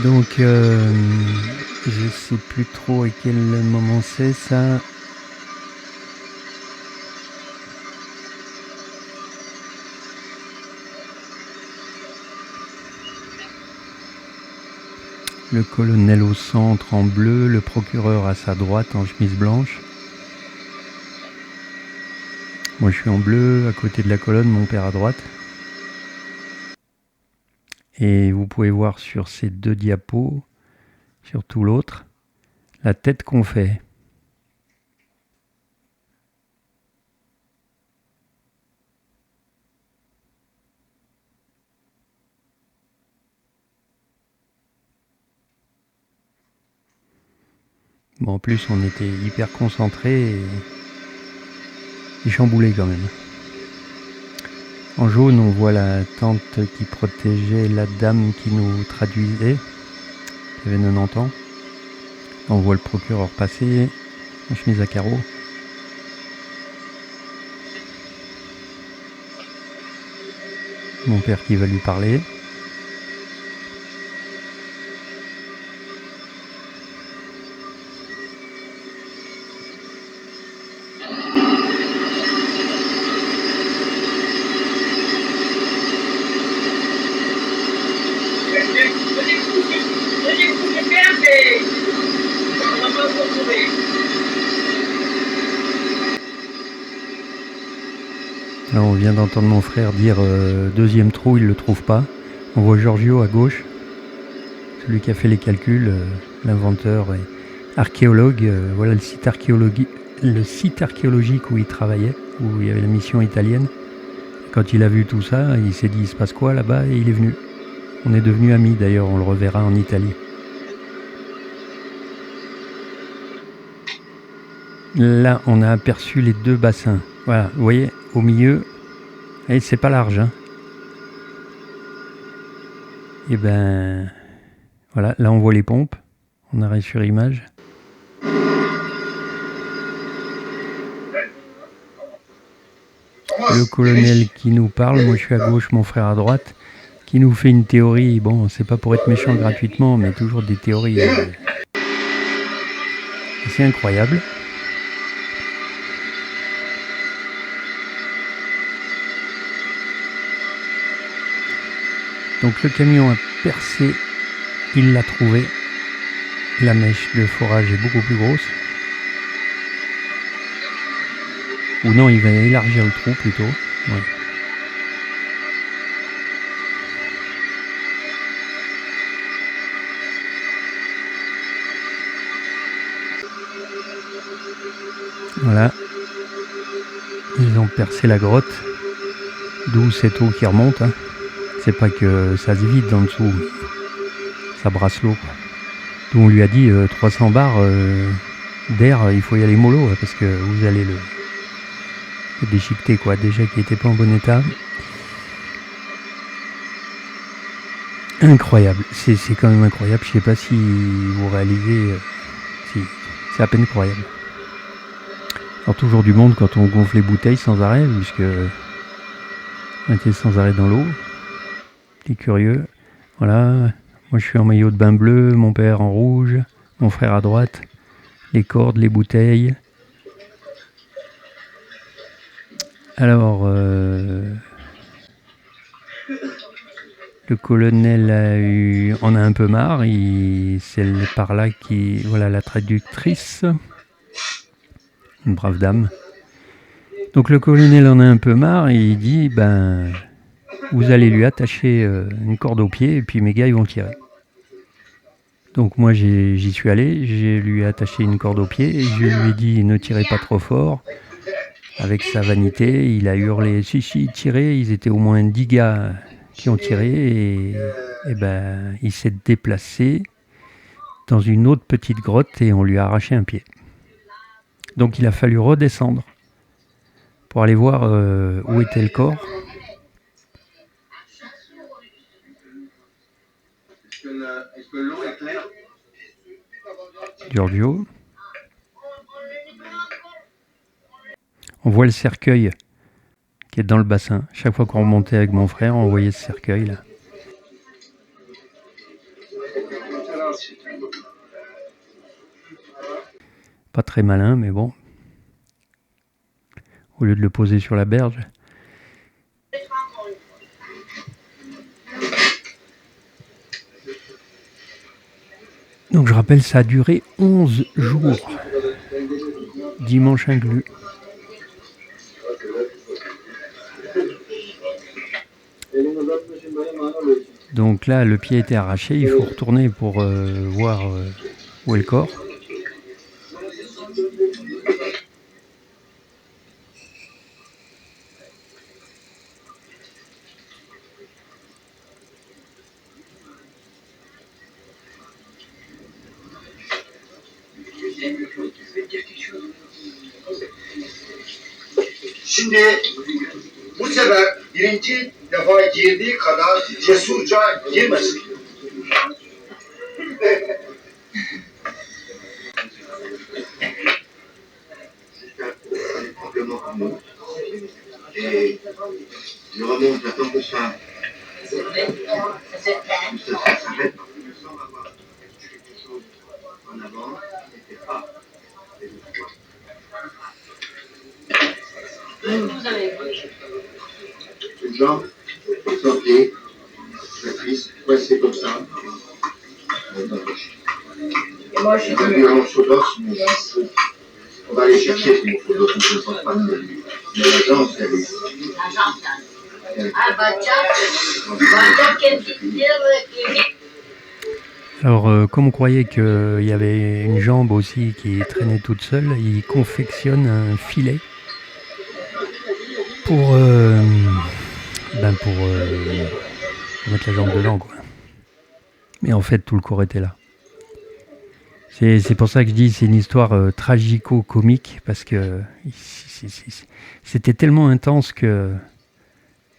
Donc, je sais plus trop à quel moment c'est ça. Le colonel au centre en bleu, le procureur à sa droite en chemise blanche. Moi je suis en bleu, à côté de la colonne, mon père à droite. Et vous pouvez voir sur ces deux diapos, surtout l'autre, la tête qu'on fait. Bon, en plus, on était hyper concentrés et chamboulés quand même. En jaune, on voit la tante qui protégeait la dame qui nous traduisait, qui avait 90 ans. On voit le procureur passer, en chemise à carreaux. Mon père qui va lui parler. Là, on vient d'entendre mon frère dire deuxième trou, il ne le trouve pas. On voit Giorgio à gauche, celui qui a fait les calculs, l'inventeur et archéologue. Voilà le site archéologique où il travaillait, où il y avait la mission italienne. Quand il a vu tout ça, il s'est dit il se passe quoi là-bas et il est venu. On est devenus amis d'ailleurs, on le reverra en Italie. Là, on a aperçu les deux bassins. Voilà, vous voyez, au milieu, et c'est pas large. Hein. Et ben, voilà, là on voit les pompes. On arrête sur image. Le colonel qui nous parle, moi je suis à gauche, mon frère à droite, qui nous fait une théorie. Bon, c'est pas pour être méchant gratuitement, mais toujours des théories assez incroyables. Donc le camion a percé, il l'a trouvé. La mèche de forage est beaucoup plus grosse. Ou non, il va élargir le trou plutôt. Ouais. Voilà. Ils ont percé la grotte. D'où cette eau qui remonte. Hein. C'est pas que ça se vide en dessous. Ça brasse l'eau. D'où on lui a dit 300 bars d'air, il faut y aller mollo parce que vous allez le déchiqueter quoi. Déjà qui était pas en bon état. Incroyable. C'est quand même incroyable. Je sais pas si vous réalisez. Si. C'est à peine croyable. Alors toujours du monde quand on gonfle les bouteilles sans arrêt, puisque on était sans arrêt dans l'eau. C'est curieux. Voilà. Moi je suis en maillot de bain bleu, mon père en rouge, mon frère à droite, les cordes, les bouteilles. Alors, le colonel en a un peu marre, c'est par là qui, voilà la traductrice, une brave dame. Donc le colonel en a un peu marre et il dit, ben, vous allez lui attacher une corde au pied et puis mes gars ils vont tirer. Donc moi j'y suis allé, je lui ai attaché une corde au pied et je lui ai dit ne tirez pas trop fort. Avec sa vanité, il a hurlé si tirez, ils étaient au moins 10 gars qui ont tiré et ben il s'est déplacé dans une autre petite grotte et on lui a arraché un pied. Donc il a fallu redescendre pour aller voir où était le corps. Est-ce que l'eau est claire? Giorgio. On voit le cercueil qui est dans le bassin. Chaque fois qu'on remontait avec mon frère, on voyait ce cercueil là. Pas très malin, mais bon. Au lieu de le poser sur la berge. Donc je rappelle, ça a duré 11 jours. Dimanche inclus. Donc là, le pied était arraché. Il faut retourner pour voir où est le corps. Şimdi bu sefer birinci defa girdiği kadar cesurca girmesin. Et je remonte, j'attends que ça s'arrête parce que je sens avoir quelque chose en avant, c'était pas. Une jambe, sortez, la cuisse, coincée comme ça. Moi, je suis On a vu un morceau d'os, mais on va aller chercher ce morceau d'os, on ne pense pas que c'est lui. Mais la jambe, c'est lui. Alors, comme on croyait qu'il y avait une jambe aussi qui traînait toute seule, il confectionne un filet pour mettre la jambe dedans, quoi. Mais en fait, tout le corps était là. C'est pour ça que je dis c'est une histoire tragico-comique, parce que c'était tellement intense que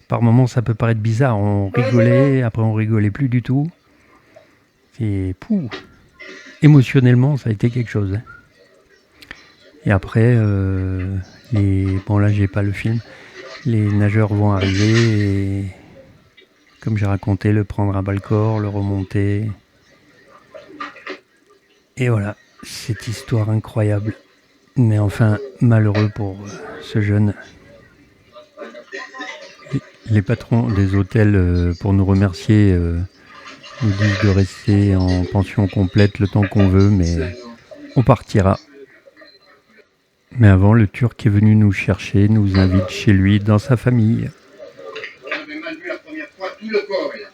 par moments ça peut paraître bizarre. On rigolait, après on rigolait plus du tout. Et émotionnellement, ça a été quelque chose. Hein. Et après, bon là j'ai pas le film, les nageurs vont arriver et, comme j'ai raconté, le prendre à bas-le-corps, le remonter. Et voilà, cette histoire incroyable. Mais enfin, malheureux pour ce jeune. Les patrons des hôtels, pour nous remercier, nous disent de rester en pension complète le temps qu'on veut, mais on partira. Mais avant, le Turc est venu nous chercher, nous invite chez lui, dans sa famille. On avait mal vu la première fois, tout le corps est là.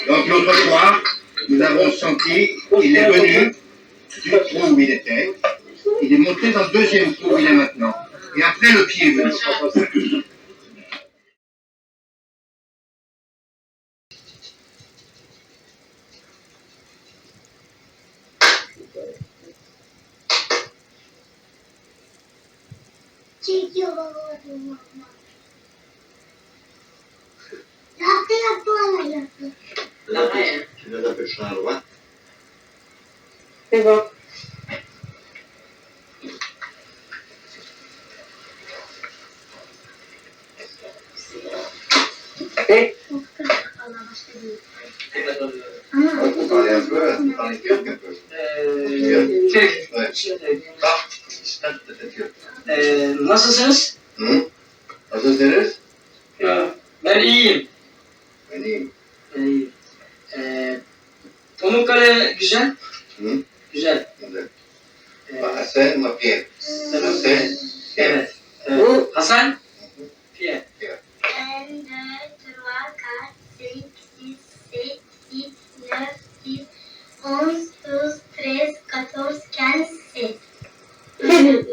Donc l'autre soir, nous avons senti qu'il est venu du trou où il était, il est monté dans le deuxième trou où il est maintenant. Et après le pied est venu. Tu viens d'un peu de champ à droite. C'est bon. Et On peut parler un peu, on peut parler turc un peu. Türk. Ouais. Ah, İstem Türk. Nasılsınız? Hı? Nasılsınız? Ben iyiyim. Ben iyiyim. Ben iyiyim. Pamukkale güzel. Hı? Güzel. Güzel. Hasan mı Pierre? Hasan. Evet. Evet. Hasan? Pierre. 1, 2, 3, 4, 5, 6, 7, 8, 9, 10, 11, 12, 13, 14, 15, 16.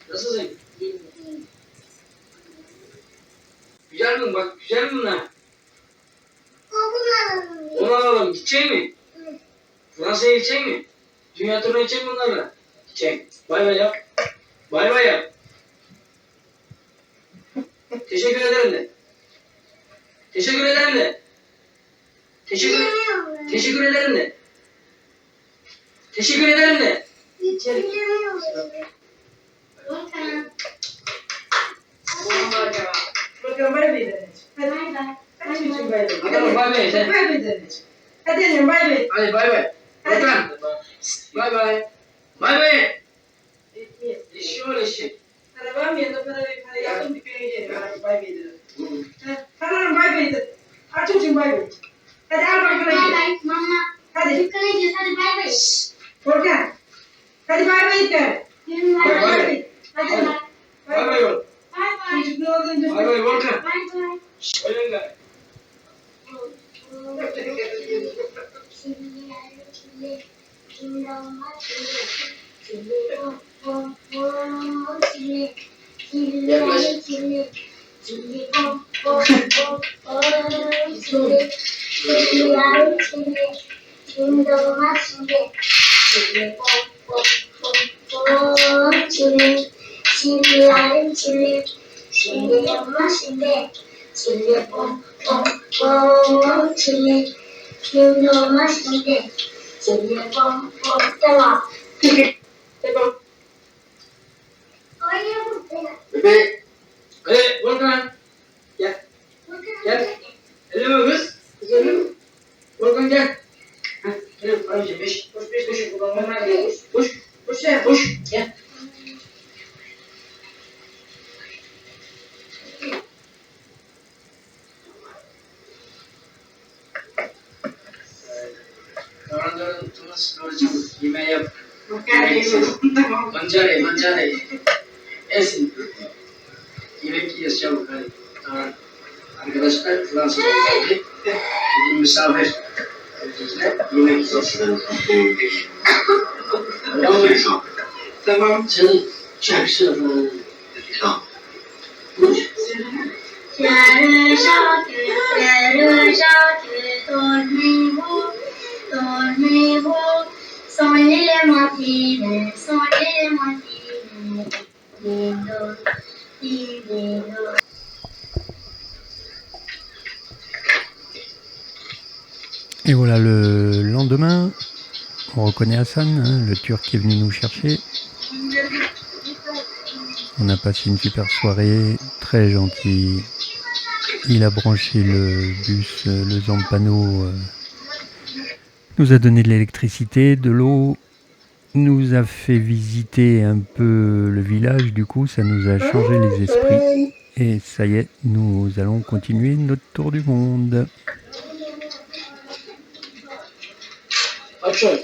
Nasılsın? Güzel mi? Bak güzel mi bunlar? Onu alalım. Gidecek mi? Fransa'ya gidecek mi? Dünya turuna gidecek mi bunlarla? Gidecek. Bay bay yap. Bay bay yap. Teşekkür ederim de. Teşekkür ederim de. Teşekkür ederim de. Teşekkür ederim de. Volkan bay bay de. Hadi. Hadi çocuğum bay bay. Adamım bay bay. Hadi bay bay de. Hadi annem bay bay. Hadi bay bay. Volkan. Bay bay. Bay bay. Eşiyor eşi. Arabam yanında para yardım bir köye gidelim. Hadi bay bay de. Hanım bay bay de. Hadi çocuğum bay bay. Hadi al bakalım. Bay bay mama. Hadi. Dükkana gidiyoruz hadi bay bay. Volkan. Hadi bay bay de. Yürü bay Bay bay. bay. Hadi Hadi. bay. Bay bay oğlum. Bay bay. Çocuk ne oldu? Bay bay Volkan. Bay bay. Öyle mi? Chile, pom, pom, pom, chile. Chile, más chile. Chile, pom, pom, tamam. Tamam. Oye, bu Bebek. Hadi Volkan. Gel. Gel. Elime kız. Kız elime. Volkan gel. Heh, gel. Hadi beş. Koş beş koş. Onlar gel. Koş. Koş ya. Koş. Gel. Karanların tuması doğrayacağım. Yemeği yap. Tamam. Mancarayı. Esin. Yemek yiyoruz çabuk hadi. Tamam. Arkadaşlar Fransa'dan geldi. Bugün misafir. Bizle yemek yiyeceğiz. Tamam. Senin şarkısı falan. Konuş. Sont les matines, sont les matines, lindo, lindo. Et voilà, le lendemain, on reconnaît Hassan, hein, le Turc qui est venu nous chercher. On a passé une super soirée, très gentil. Il a branché le bus, le Zampano, nous a donné de l'électricité, de l'eau, nous a fait visiter un peu le village, du coup ça nous a changé les esprits. Et ça y est, nous allons continuer notre tour du monde. Action.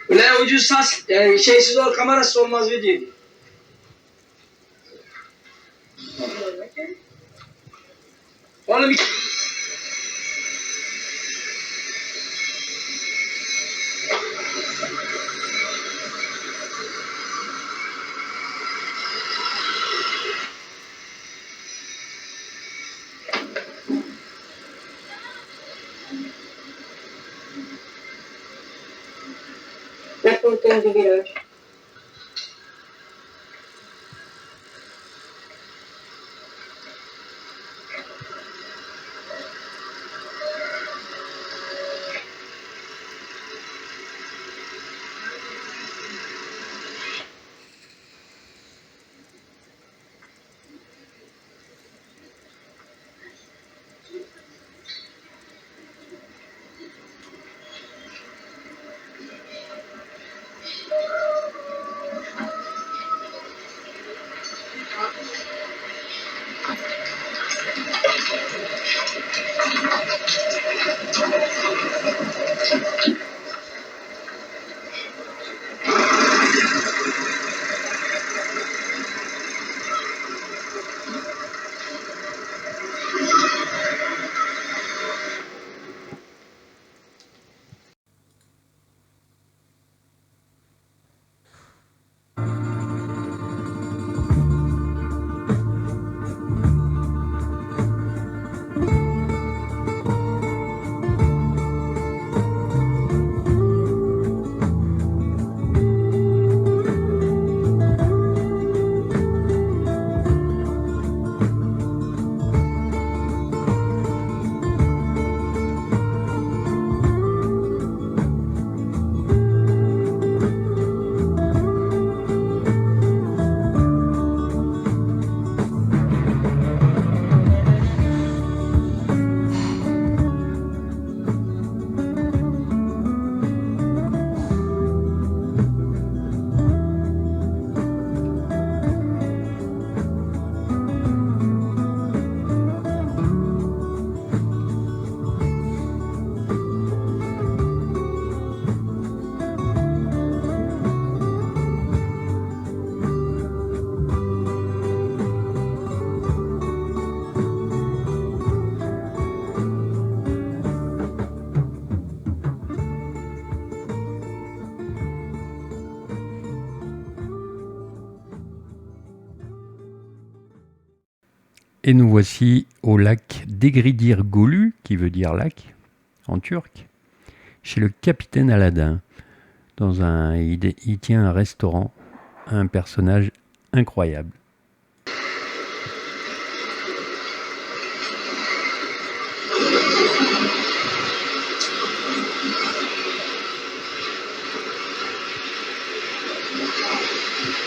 Ulan ucuz sas, yani şeysiz ol, kamerası olmaz video. Oğlum bir... La fontaine du village. Et nous voici au lac Degridir-Golu, qui veut dire lac en turc, chez le capitaine Aladin. Il tient un restaurant, un personnage incroyable.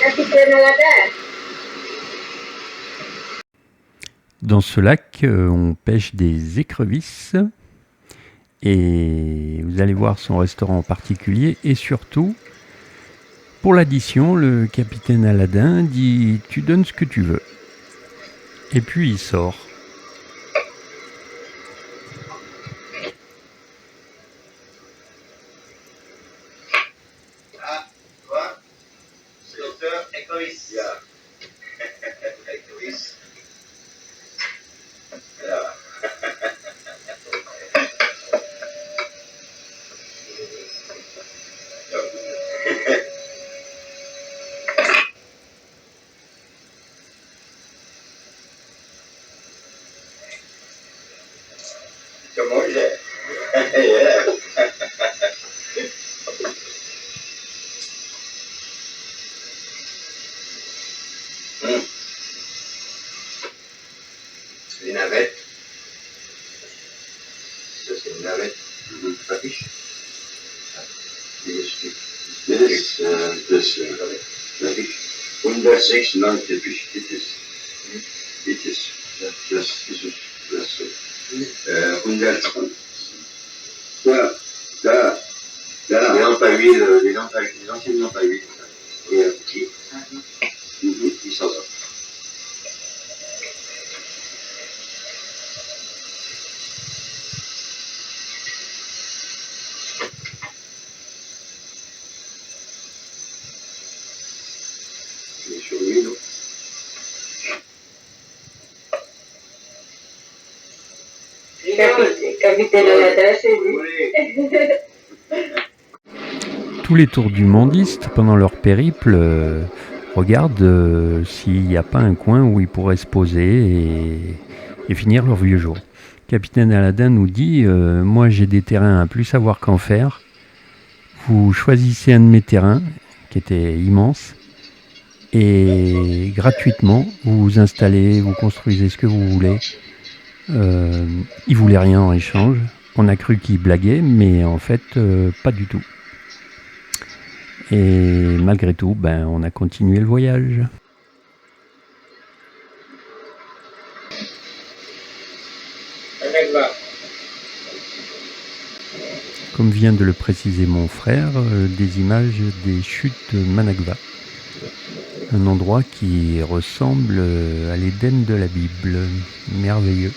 Capitaine Aladin. Dans ce lac, on pêche des écrevisses et vous allez voir son restaurant en particulier et surtout, pour l'addition, le capitaine Aladin dit « tu donnes ce que tu veux ». Et puis il sort. Ah, quoi? C'est l'auteur écoïste. Écoïste. Alors. Comment j'ai? Les navettes. Ça, c'est une navette. Papiche. Dit is Papiche. 196 Papiche. Dit is. Dat is. 100. Voilà. Là. Les lampes à huile, les anciennes lampes à huile. Et un petit. Ils sont là. Les sur lui, non? Capitaine Aladin, c'est lui. Tous les tour-du-mondistes, pendant leur périple, regardent s'il n'y a pas un coin où ils pourraient se poser et finir leur vieux jour. Capitaine Aladin nous dit moi j'ai des terrains à plus savoir qu'en faire. Vous choisissez un de mes terrains, qui était immense, et gratuitement, vous vous installez, vous construisez ce que vous voulez. Il voulait rien en échange. On a cru qu'il blaguait, mais en fait, pas du tout. Et malgré tout, on a continué le voyage. Comme vient de le préciser mon frère, des images des chutes Managva. Un endroit qui ressemble à l'Éden de la Bible. Merveilleux.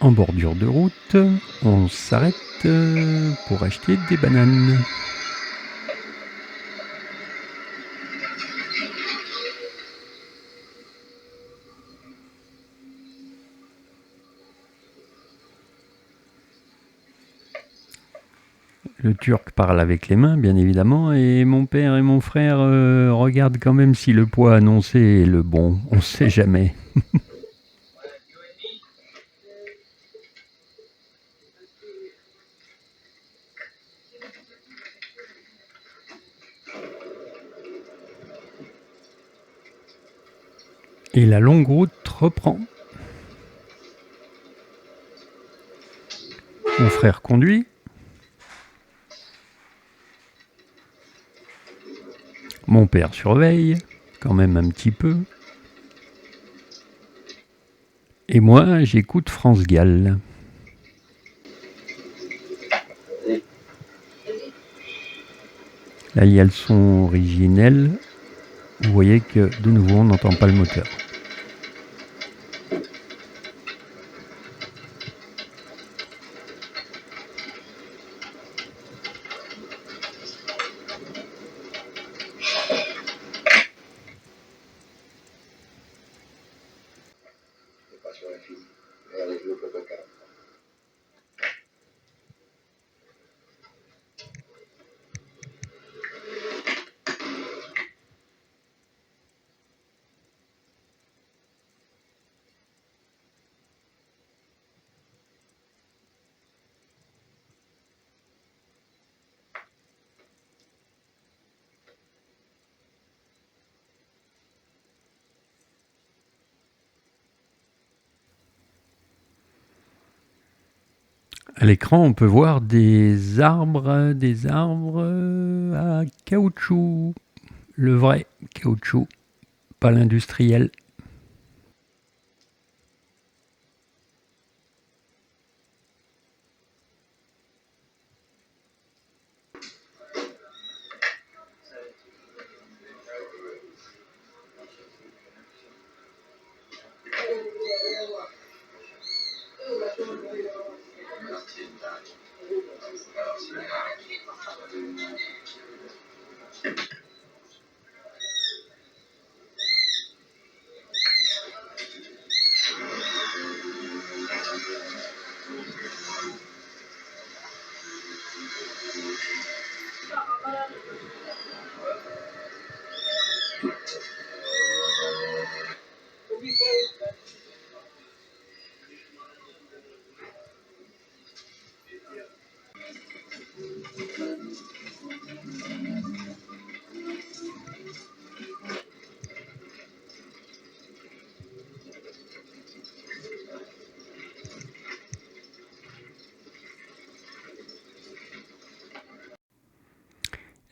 En bordure de route, on s'arrête pour acheter des bananes. Le Turc parle avec les mains, bien évidemment, et mon père et mon frère regardent quand même si le poids annoncé est le bon. On ne sait jamais. Et la longue route reprend. Mon frère conduit. Mon père surveille, quand même un petit peu. Et moi, j'écoute France Gall. Là, il y a le son originel. Vous voyez que de nouveau, on n'entend pas le moteur. À l'écran, on peut voir des arbres à caoutchouc. Le vrai caoutchouc, pas l'industriel.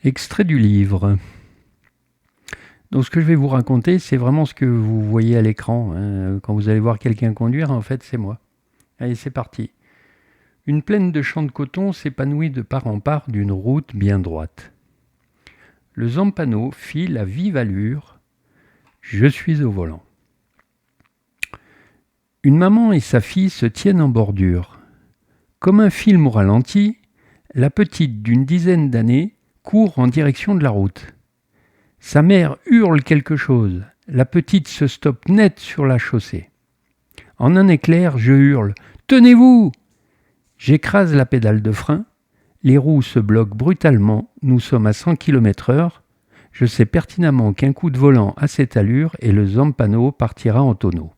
Extrait du livre. Donc ce que je vais vous raconter, c'est vraiment ce que vous voyez à l'écran. Quand vous allez voir quelqu'un conduire, en fait, c'est moi. Allez, c'est parti. Une plaine de champs de coton s'épanouit de part en part d'une route bien droite. Le zampano file à vive allure. Je suis au volant. Une maman et sa fille se tiennent en bordure. Comme un film au ralenti, la petite d'une dizaine d'années court en direction de la route. Sa mère hurle quelque chose. La petite se stoppe net sur la chaussée. En un éclair, je hurle « Tenez-vous !» J'écrase la pédale de frein. Les roues se bloquent brutalement. Nous sommes à 100 km/h. Je sais pertinemment qu'un coup de volant à cette allure et le zampano partira en tonneau.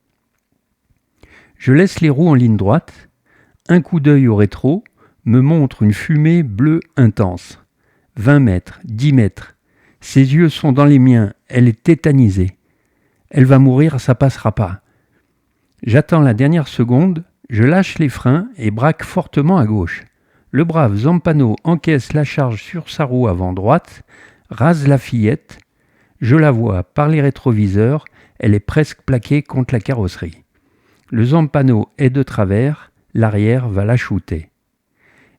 Je laisse les roues en ligne droite. Un coup d'œil au rétro me montre une fumée bleue intense. 20 mètres, 10 mètres. Ses yeux sont dans les miens. Elle est tétanisée. Elle va mourir, ça passera pas. J'attends la dernière seconde. Je lâche les freins et braque fortement à gauche. Le brave zampano encaisse la charge sur sa roue avant droite, rase la fillette. Je la vois par les rétroviseurs. Elle est presque plaquée contre la carrosserie. Le zampano est de travers. L'arrière va la shooter.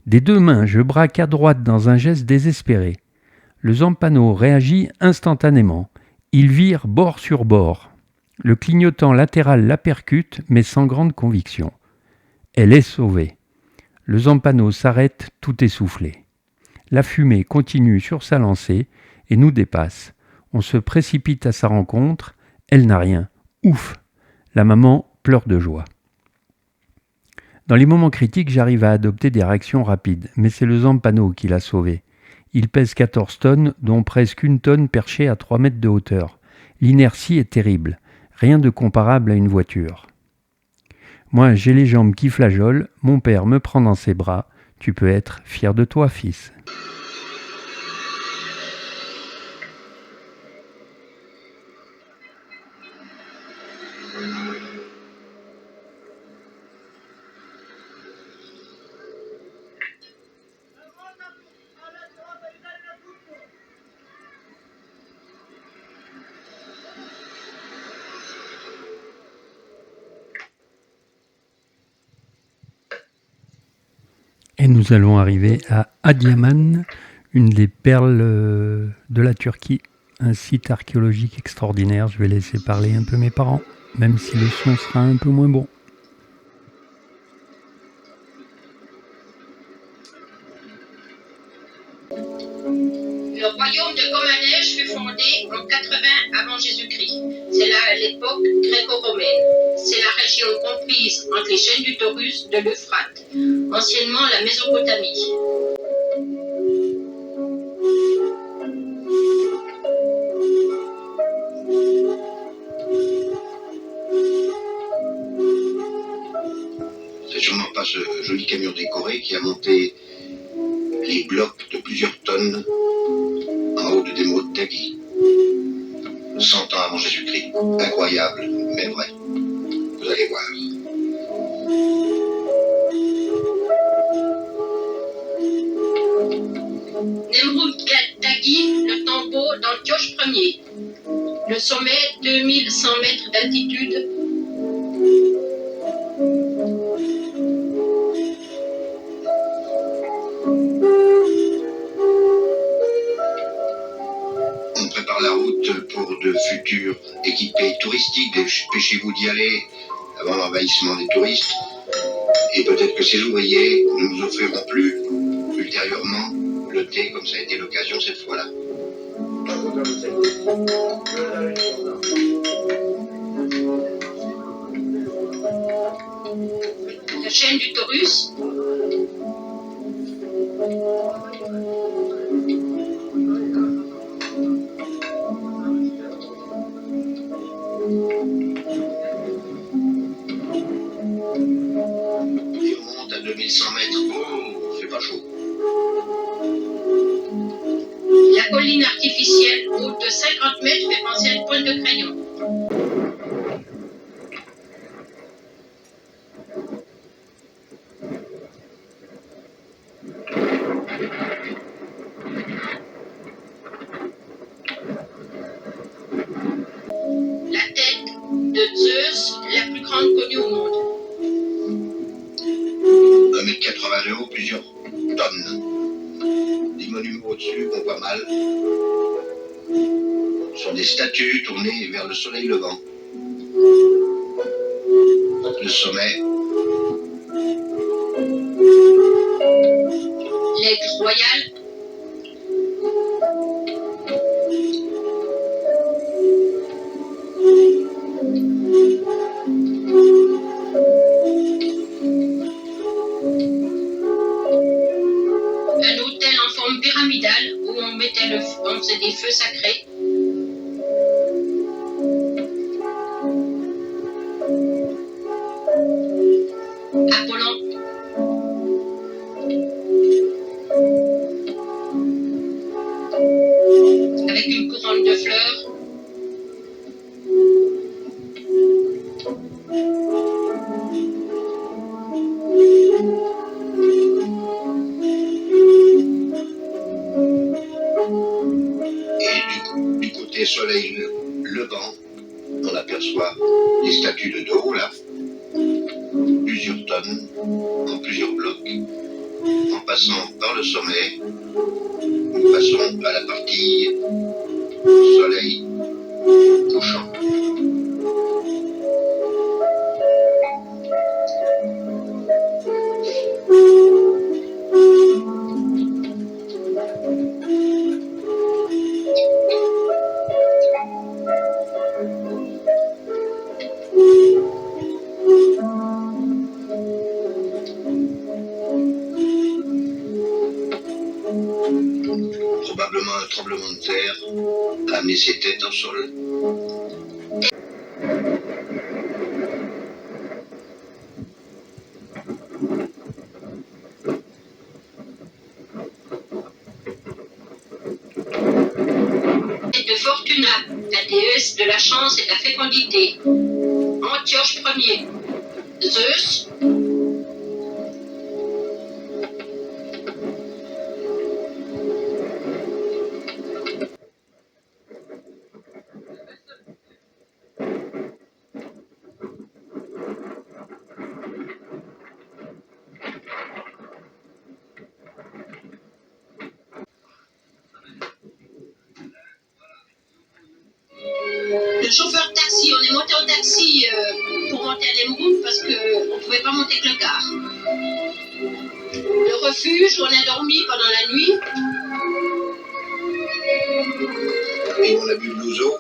Des deux mains, je braque à droite dans un geste désespéré. Le zampano réagit instantanément. Il vire bord sur bord. Le clignotant latéral la percute, mais sans grande conviction. Elle est sauvée. Le zampano s'arrête tout essoufflé. La fumée continue sur sa lancée et nous dépasse. On se précipite à sa rencontre. Elle n'a rien. Ouf! La maman pleure de joie. Dans les moments critiques, j'arrive à adopter des réactions rapides, mais c'est le zampano qui l'a sauvée. Il pèse 14 tonnes, dont presque une tonne perchée à 3 mètres de hauteur. L'inertie est terrible, rien de comparable à une voiture. Moi, j'ai les jambes qui flageolent, mon père me prend dans ses bras. Tu peux être fier de toi, fils. nous allons arriver à Adiaman, une des perles de la Turquie, un site archéologique extraordinaire. Je vais laisser parler un peu mes parents, même si le son sera un peu moins bon. Le royaume de Comanèche fut fondé en 80 avant Jésus-Christ. C'est l'époque gréco-romaine. C'est la région comprise entre les chaînes du Taurus de l'Euphrate, anciennement la Mésopotamie. C'est sûrement pas ce joli camion décoré qui a monté les blocs de plusieurs tonnes en haut de d'émeraude Tagui. 100 ans avant Jésus-Christ. Incroyable, mais vrai. Vous allez voir. Nemrut Tagui, le tombeau d'Antioche Ier. Le sommet, 2100 mètres d'altitude. On prépare la route pour de futurs équipés touristiques. Dépêchez-vous d'y aller avant l'envahissement des touristes. Et peut-être que ces ouvriers ne nous offriront plus ultérieurement le thé comme ça a été l'occasion cette fois-là. La chaîne du Taurus. Et on monte à 2100 mètres. Oh, c'est pas chaud. La colline artificielle, haute de 50 mètres, fait penser à une pointe de crayon. La tête de Zeus, la plus grande connue au monde. 1,80 m de haut, plusieurs tonnes. Des monuments au-dessus qu'on voit mal. Ce sont des statues tournées vers le soleil levant. Le sommet, L'aigle royal. Un autel en forme pyramidale où on faisait des feux sacrés. Apollon. Avec une couronne de fleurs. et du côté soleil levant, on aperçoit des statues de dos, là, plusieurs tonnes, en plusieurs blocs, en passant par le sommet, nous passons à la partie soleil couchant. Probablement un tremblement de terre a amené ses têtes au sol. De Fortuna, la déesse de la chance et de la fécondité. Antioche Ier. Zeus. Le chauffeur de taxi, on est monté en taxi pour monter à Nemrut parce qu'on ne pouvait pas monter avec le car. Le refuge, on a dormi pendant la nuit. Et on a bu de l'ouzo.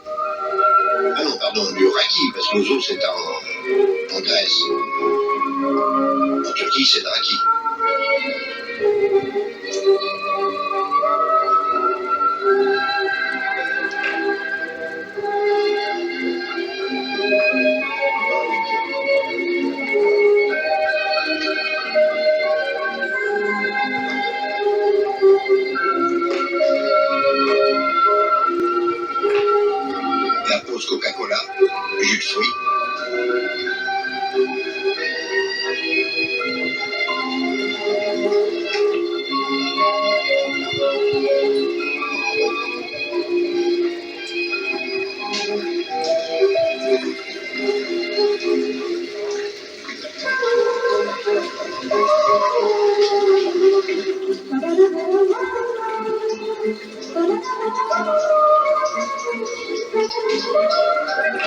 Ah non, pardon, du raki, parce que l'ouzo c'est en Grèce. En Turquie, c'est le raki. La pause Coca-Cola, jus de fruits.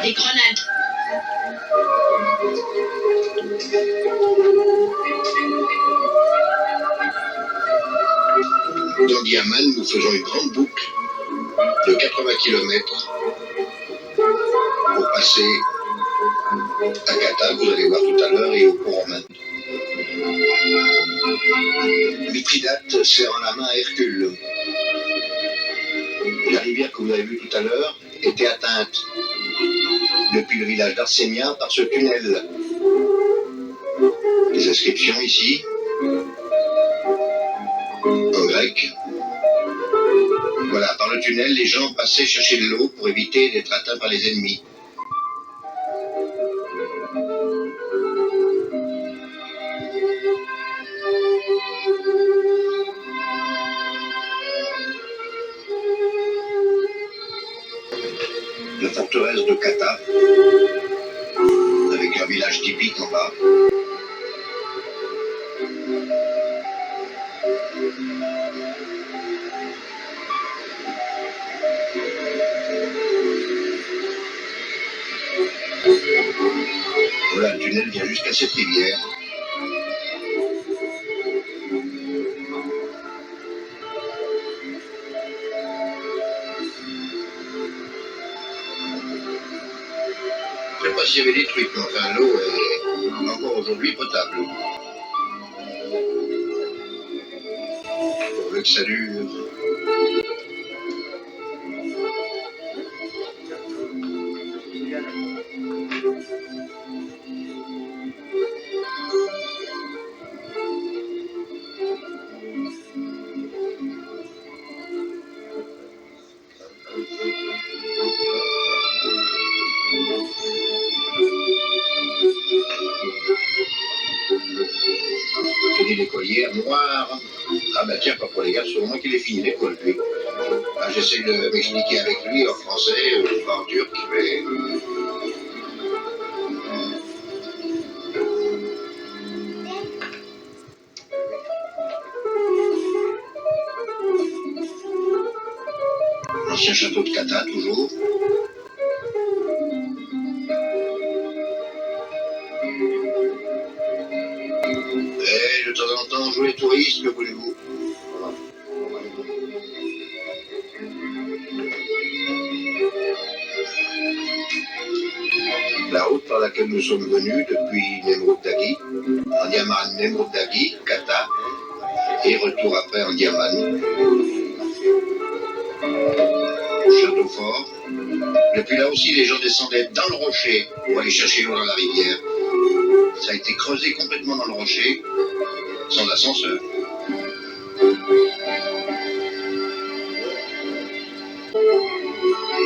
Des grenades. Dans Diaman, nous faisons une grande boucle de 80 km pour passer à Kata, vous allez voir tout à l'heure, et au pont romain. Mithridate serrant la main à Hercule. La rivière que vous avez vue tout à l'heure était atteinte depuis le village d'Arsénia par ce tunnel. Les inscriptions ici, en grec. Voilà, par le tunnel, les gens passaient chercher de l'eau pour éviter d'être atteints par les ennemis. La forteresse de Kata, avec un village typique en bas. Voilà, le tunnel vient jusqu'à cette rivière. Je ne sais pas s'il y avait des trucs, mais enfin l'eau est encore aujourd'hui potable. Pour que ça dure. Je dis l'écolière noire. Ah bah tiens, pas pour les garçons, c'est moi qui l'ai fini l'école, lui. Ah, j'essaie de m'expliquer avec lui en français, pas en turc, mais... L'ancien château de Kata, toujours. Et de temps en temps, on joue les touristes, que voulez-vous? La route par laquelle nous sommes venus depuis Nemrut Dagi, en Diaman, Nemrut Dagi, Kata, et retour après en Diaman. Château fort. Depuis là aussi, les gens descendaient dans le rocher pour aller chercher l'eau dans la rivière. Ça a été creusé complètement dans le rocher, sans ascenseur.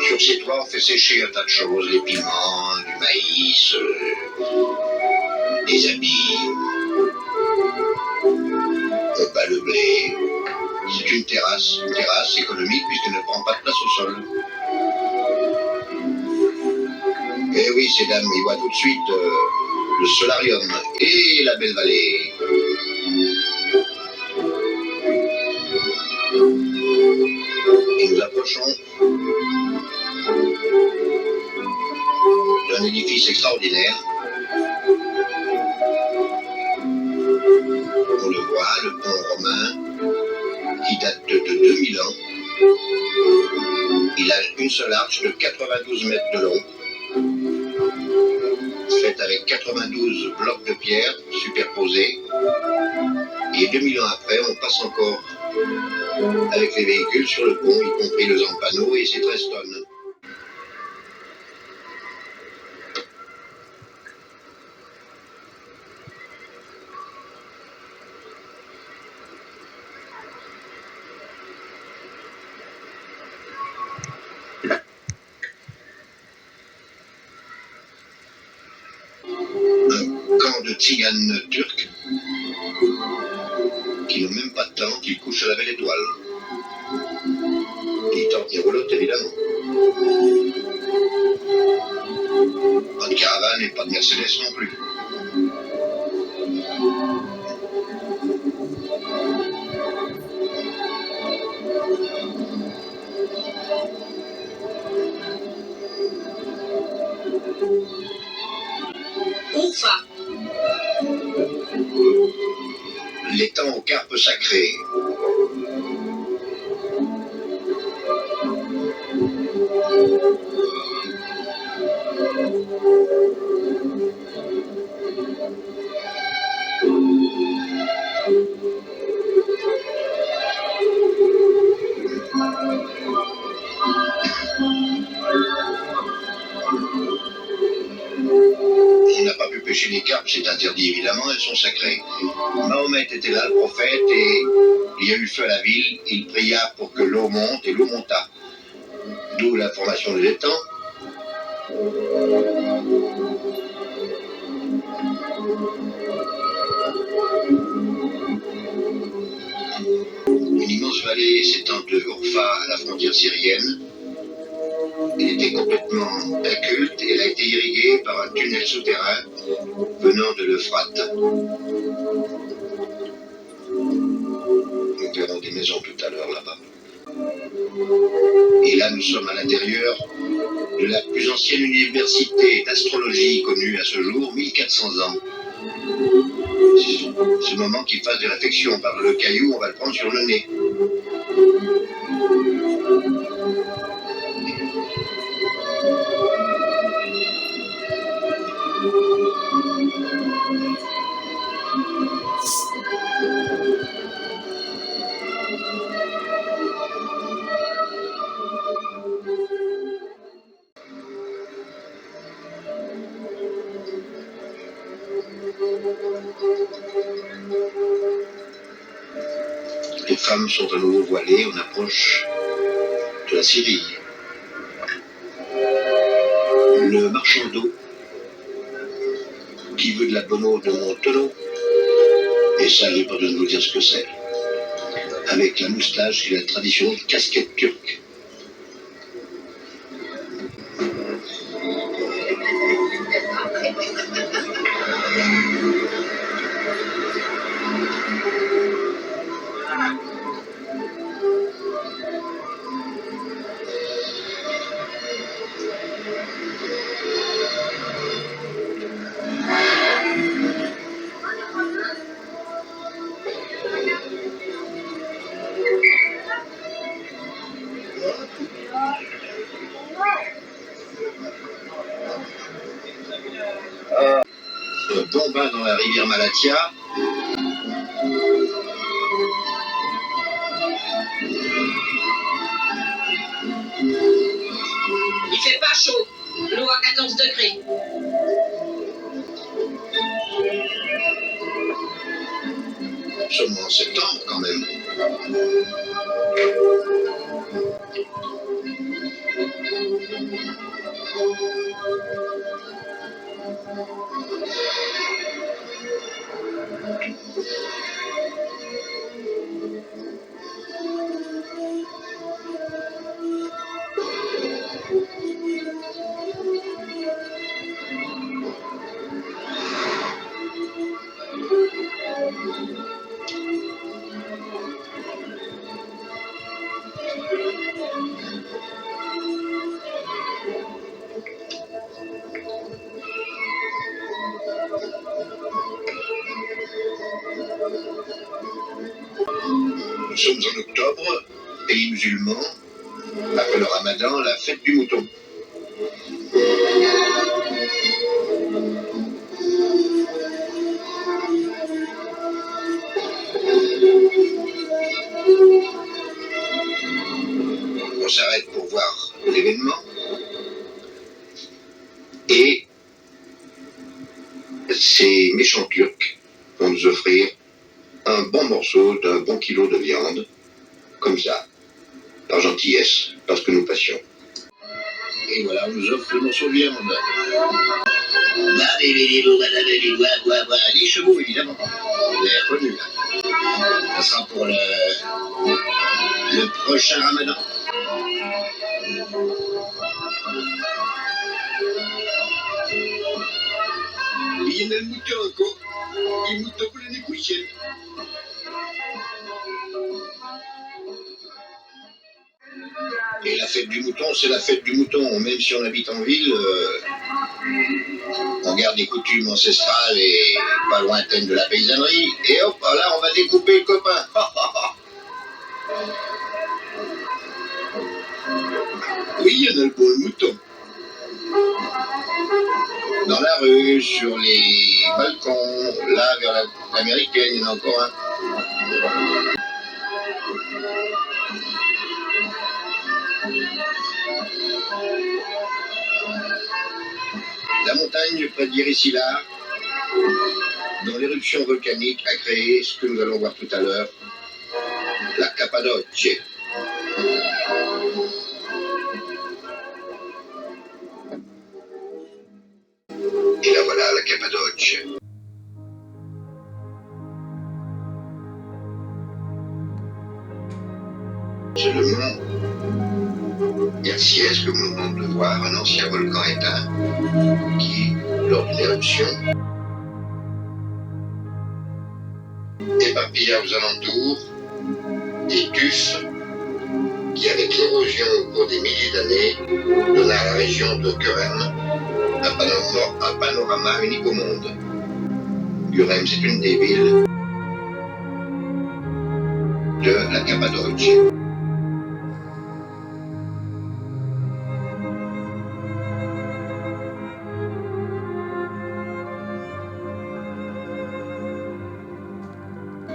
Sur ces toits, on fait sécher un tas de choses, les piments, du maïs, des habits, on bat le blé. C'est une terrasse économique puisqu'elle ne prend pas de place au sol. Et oui, ces dames, ils voient tout de suite le solarium et la belle vallée. Et nous approchons édifice extraordinaire. On le voit, le pont romain, qui date de 2000 ans. Il a une seule arche de 92 mètres de long, faite avec 92 blocs de pierre superposés. Et 2000 ans après, on passe encore avec les véhicules sur le pont, y compris le Zampano et ses 13 tonnes. Un camp de tziganes turcs qui n'ont même pas de temps, qui couchent à la belle étoile. Et ils tentent les roulottes, évidemment. Pas de caravane et pas de Mercedes non plus. Oufa. L'étang aux carpes sacrées. On n'a pas pu pêcher les carpes, c'est interdit évidemment, elles sont sacrées. Mahomet était là, le prophète, et il y a eu feu à la ville, il pria pour que l'eau monte, et l'eau monta. D'où la formation des étangs. Une immense vallée s'étend de Urfa à la frontière syrienne. Elle était complètement inculte et elle a été irriguée par un tunnel souterrain venant de l'Euphrate. Nous verrons des maisons tout à l'heure là-bas. Et là, nous sommes à l'intérieur de la plus ancienne université d'astrologie connue à ce jour, 1400 ans. C'est le moment qu'il fasse des réflexions par le caillou, on va le prendre sur le nez. Les femmes sont à nouveau voilées, on approche de la Syrie. Le marchand d'eau, qui veut de la bonne eau de Montelot, et ça, j'ai pas besoin de vous dire ce que c'est. Avec la moustache et la traditionnelle casquette turque. Un bon bain dans la rivière Malatia. Il fait pas chaud. L'eau à 14 degrés. Nous sommes en septembre quand même. sommes en octobre, pays musulman, après le ramadan, la fête du mouton. On s'arrête pour voir l'événement et ces méchants Turcs vont nous offrir un bon morceau d'un bon kilo de viande, comme ça, par gentillesse, parce que nous passions. Et voilà, on nous offre le morceau de viande. Les chevaux, évidemment. Vous avez reconnu, là. Ça sera pour le prochain ramadan. Il y en a le mouton encore. Et le mouton pour l'année prochaine. Et la fête du mouton, c'est la fête du mouton. Même si on habite en ville, on garde des coutumes ancestrales et pas lointaines de la paysannerie. Et hop, là, on va découper le copain. Oui, il y en a le bon mouton. Dans la rue, sur les balcons, là, vers l'américaine, il y en a encore un. La montagne près d'Irisila, dont l'éruption volcanique a créé ce que nous allons voir tout à l'heure, la Cappadoce. Et là voilà la Cappadoce. C'est le mont Hersiès que nous venons de voir, un ancien volcan éteint qui, lors d'une éruption, éparpilla aux alentours des tufs qui, avec l'érosion au cours des milliers d'années, donna à la région de Gurem un panorama unique au monde. Gurem, c'est une des villes de la Cappadoce.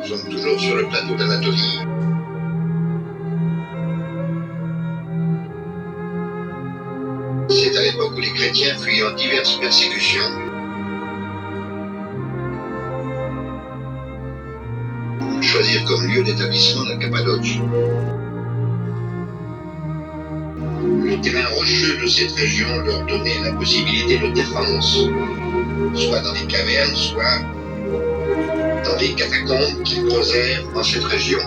Nous sommes toujours sur le plateau d'Anatolie. C'est à l'époque où les chrétiens fuyant diverses persécutions choisirent comme lieu d'établissement la Cappadoce. Le terrain rocheux de cette région leur donnait la possibilité de défense, soit dans les cavernes, soit dans les catacombes qu'ils creusèrent dans cette région.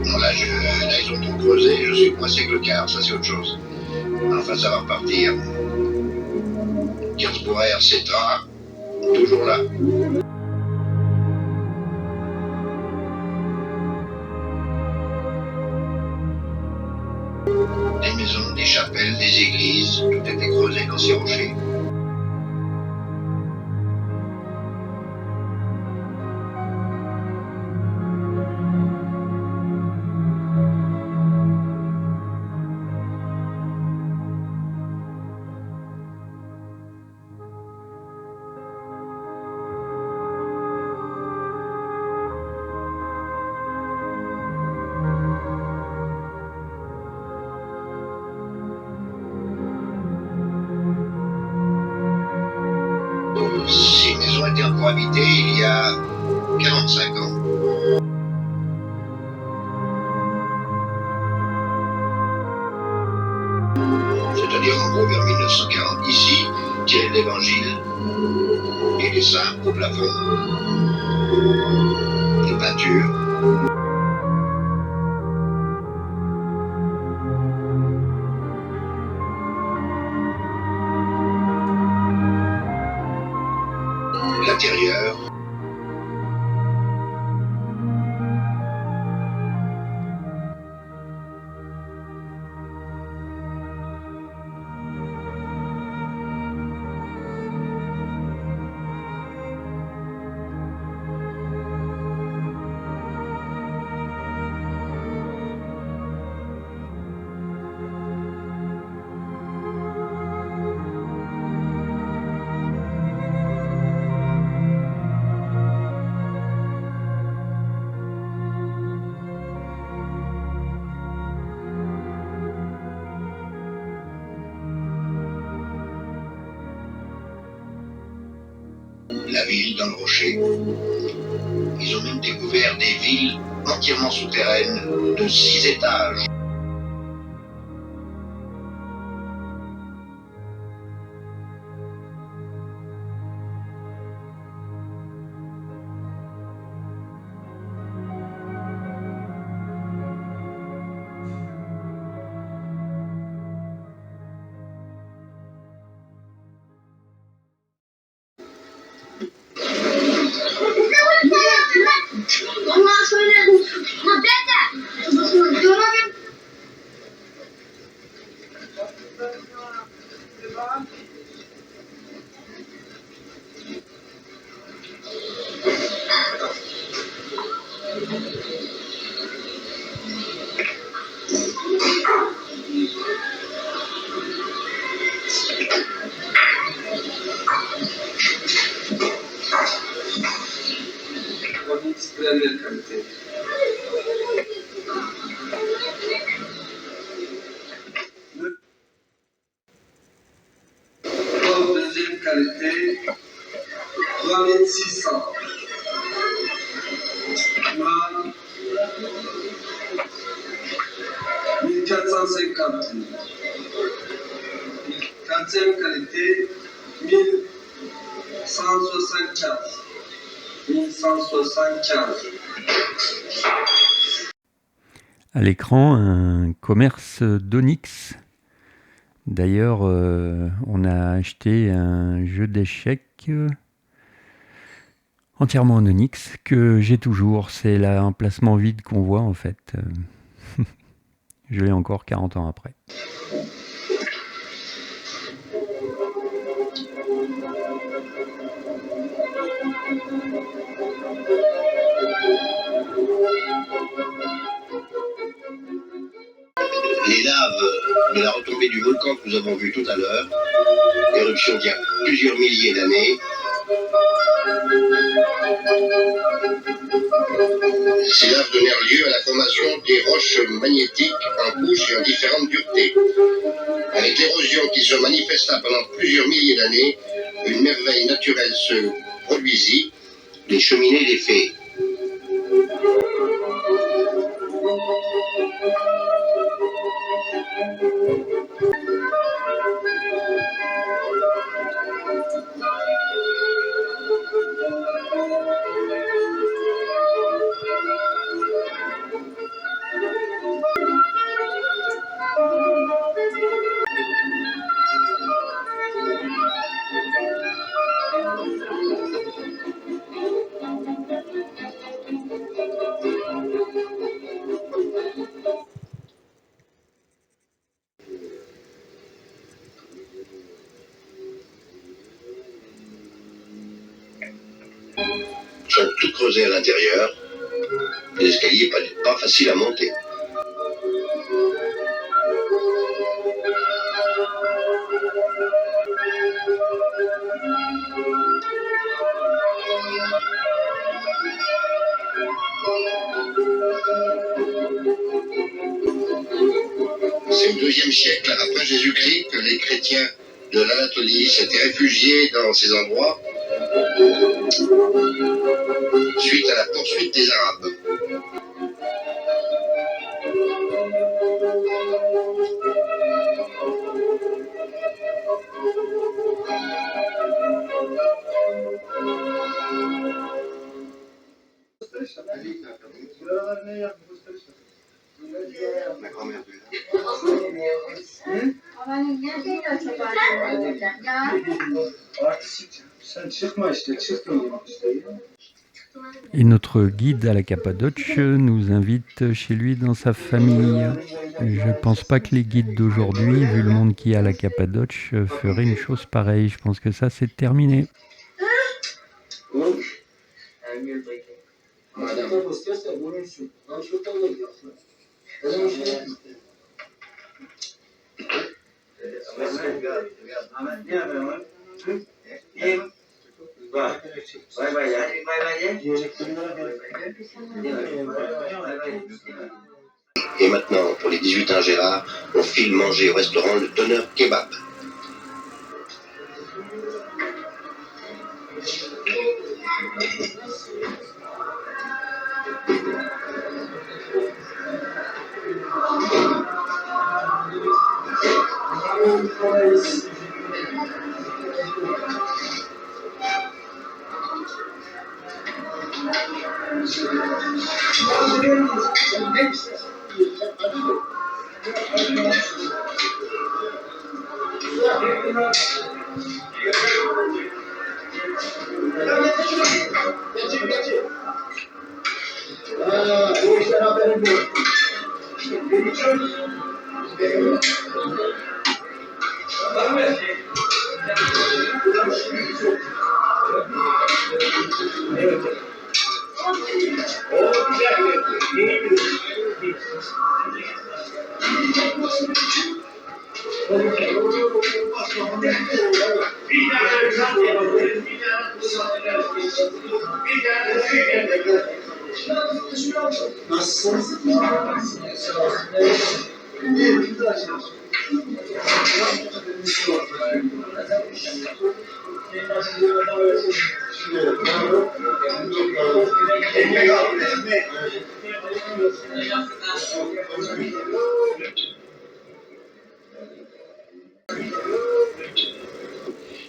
Bon, là, ils ont tout creusé, je suis coincé avec le quart, ça c'est autre chose. Enfin, ça va repartir. Kirsboer, Cetra, toujours là. Des maisons, des chapelles, des églises, tout était creusé dans ces rochers. Ces maisons étaient encore habitées il y a 45 ans. C'est-à-dire en gros vers 1940. Ici, tiré de l'Évangile et des saints au plafond, de peinture. L'intérieur, la ville dans le rocher. Ils ont même découvert des villes entièrement souterraines de 6 étages. Deuxième qualité, 3600. Là, 1450. Quatrième qualité, 1175. 1175. À l'écran, un commerce d'Onyx. D'ailleurs, on a acheté un jeu d'échecs entièrement en Onyx que j'ai toujours. C'est l'emplacement vide qu'on voit en fait. Je l'ai encore 40 ans après. Les laves de la retombée du volcan que nous avons vu tout à l'heure, éruption d'il y a plusieurs milliers d'années, ces laves donnèrent lieu à la formation des roches magnétiques en couches et en différentes duretés. Avec l'érosion qui se manifesta pendant plusieurs milliers d'années, une merveille naturelle se produisit, les cheminées des fées. Sont toutes creusées à l'intérieur, les escaliers pas faciles à monter. C'est au IIe siècle après Jésus-Christ que les chrétiens de l'Anatolie s'étaient réfugiés dans ces endroits suite à la poursuite des Arabes. Ma grand-mère de Et notre guide à la Cappadoce nous invite chez lui dans sa famille. Je pense pas que les guides d'aujourd'hui, vu le monde qu'il y a à la Cappadoce, feraient une chose pareille. Je pense que ça, c'est terminé. Et maintenant, pour les 18 ans Gérard, on file manger au restaurant le Donneur Kebab.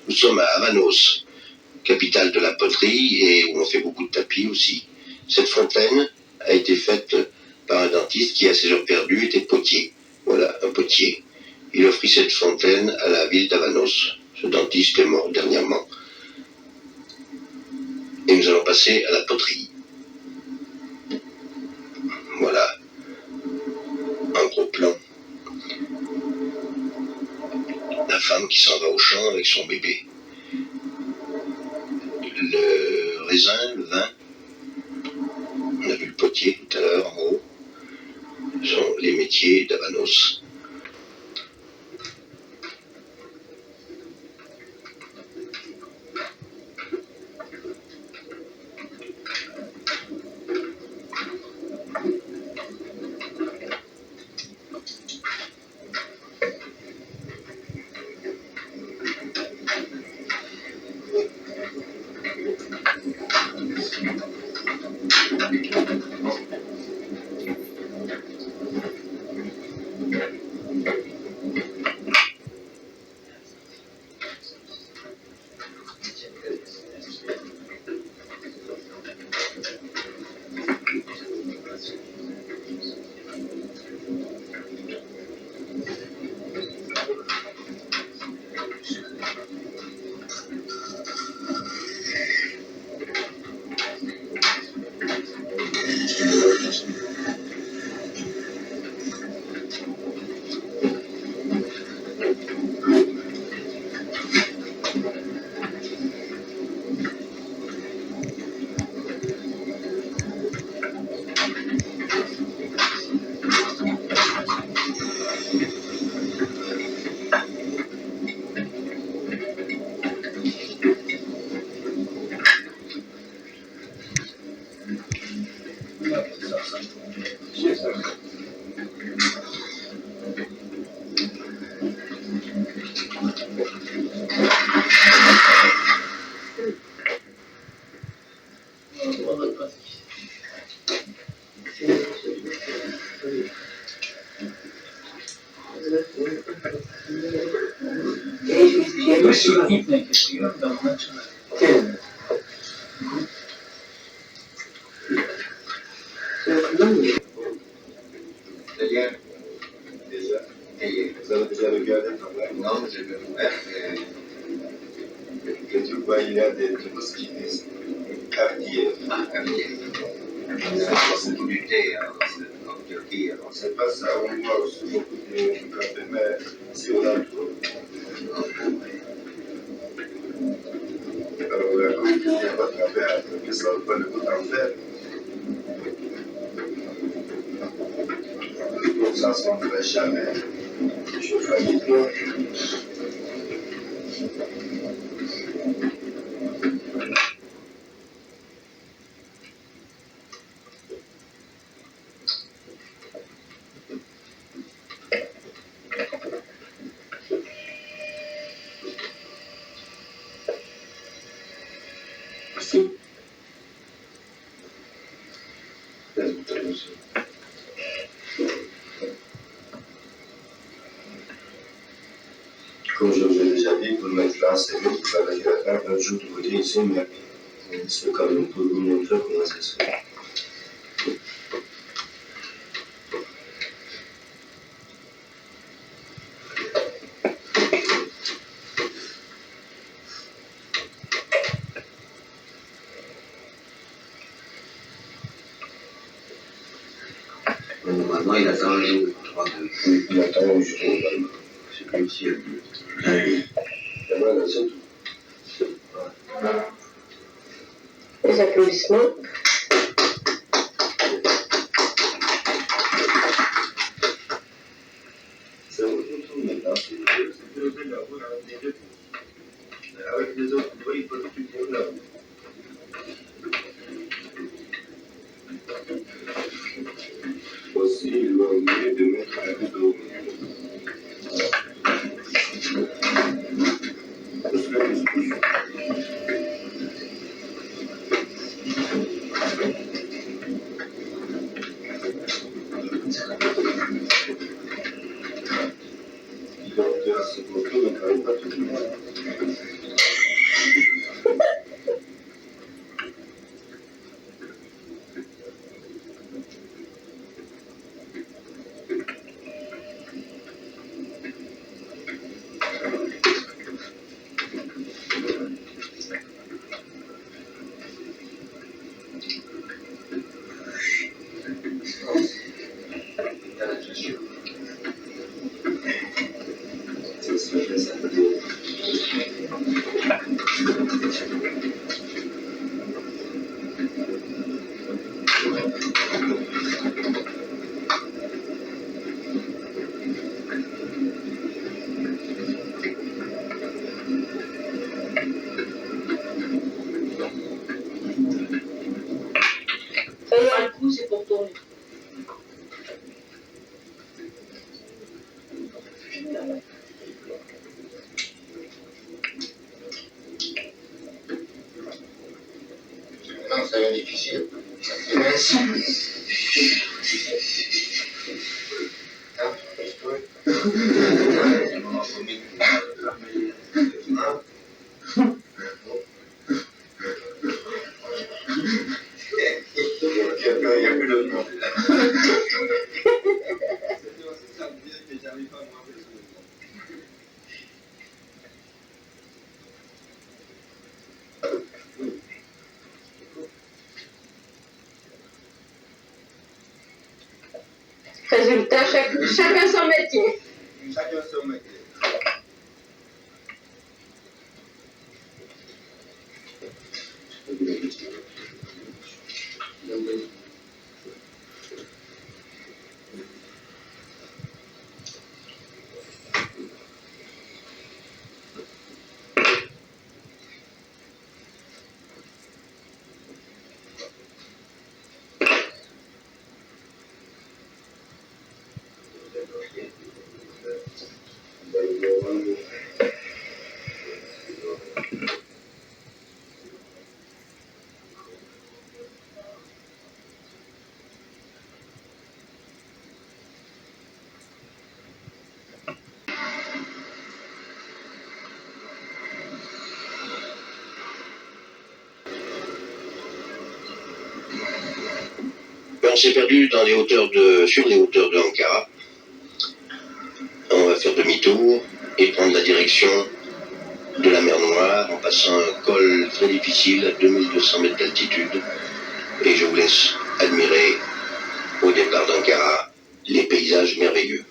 Nous sommes à Avanos, capitale de la poterie et où on fait beaucoup de tapis aussi. Cette fontaine a été faite par un dentiste qui, à ses heures perdues, était potier. Voilà, un potier. Il offrit cette fontaine à la ville d'Avanos. Ce dentiste est mort dernièrement. Et nous allons passer à la poterie. Voilà, un gros plan. La femme qui s'en va au champ avec son bébé. Le raisin, le vin, on a vu le potier tout à l'heure en haut, sont les métiers d'Avanos. Vous avez déjà regardé ton web? Non, j'ai vu le web et tu vois, il y a des mosquites quartiers. Ah, quartiers. C'est du thé, en Turquie. C'est pas ça, on voit aussi beaucoup de café, mais si on a tout. Alors là, quand il y a votre café, que ça ne va pas le goût en faire. Donc ça ne s'en jamais. Je fais du tout. Comme je vous ai déjà dit, pour mettre là, c'est mieux pour avec la carte. Un jour, vous voyez ici, mais c'est quand même pour vous montrer comment ça se fait. Normalement, il attend un jour, 3, 2. Il attend un jour, normalement. C'est comme si elle dit. Et voilà, c'est tout. Les applaudissements. C'est autre chose maintenant, c'est le fait d'avoir des réponses. Avec les autres, il faut tout dire là. Aussi, il va oublier de mettre un peu d'eau. Un coup, c'est pour tourner. Non, ça devient difficile. Il n'y a plus de temps. Résultat, chacun son métier. Chacun son métier. On s'est perdu dans les hauteurs sur les hauteurs de Ankara. On va faire demi-tour et prendre la direction de la mer Noire en passant un col très difficile à 2200 mètres d'altitude. Et je vous laisse admirer au départ d'Ankara les paysages merveilleux.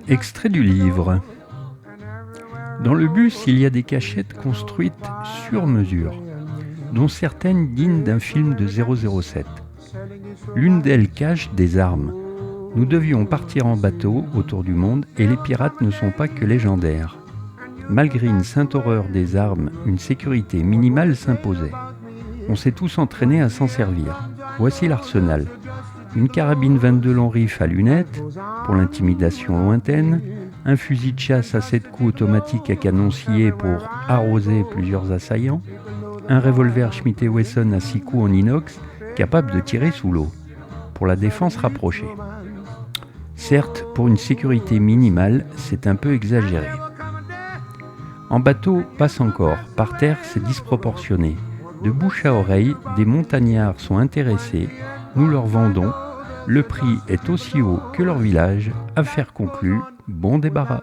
Extrait du livre. Dans le bus, il y a des cachettes construites sur mesure, dont certaines dignes d'un film de 007. L'une d'elles cache des armes. Nous devions partir en bateau autour du monde et les pirates ne sont pas que légendaires. Malgré une sainte horreur des armes, une sécurité minimale s'imposait. On s'est tous entraînés à s'en servir. Voici l'arsenal. Une carabine 22 long rifle à lunettes, pour l'intimidation lointaine, un fusil de chasse à 7 coups automatique à canon scié pour arroser plusieurs assaillants, un revolver Smith & Wesson à 6 coups en inox, capable de tirer sous l'eau, pour la défense rapprochée. Certes, pour une sécurité minimale, c'est un peu exagéré. En bateau, passe encore. Par terre, c'est disproportionné. De bouche à oreille, des montagnards sont intéressés. Nous leur vendons. Le prix est aussi haut que leur village. Affaire conclue. Bon débarras.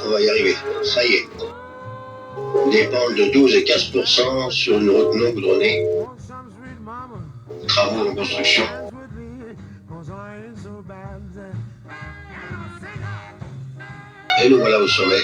On va y arriver, ça y est. Des pentes de 12 et 15% sur une route non goudronnée. Travaux en construction. Et nous voilà au sommet.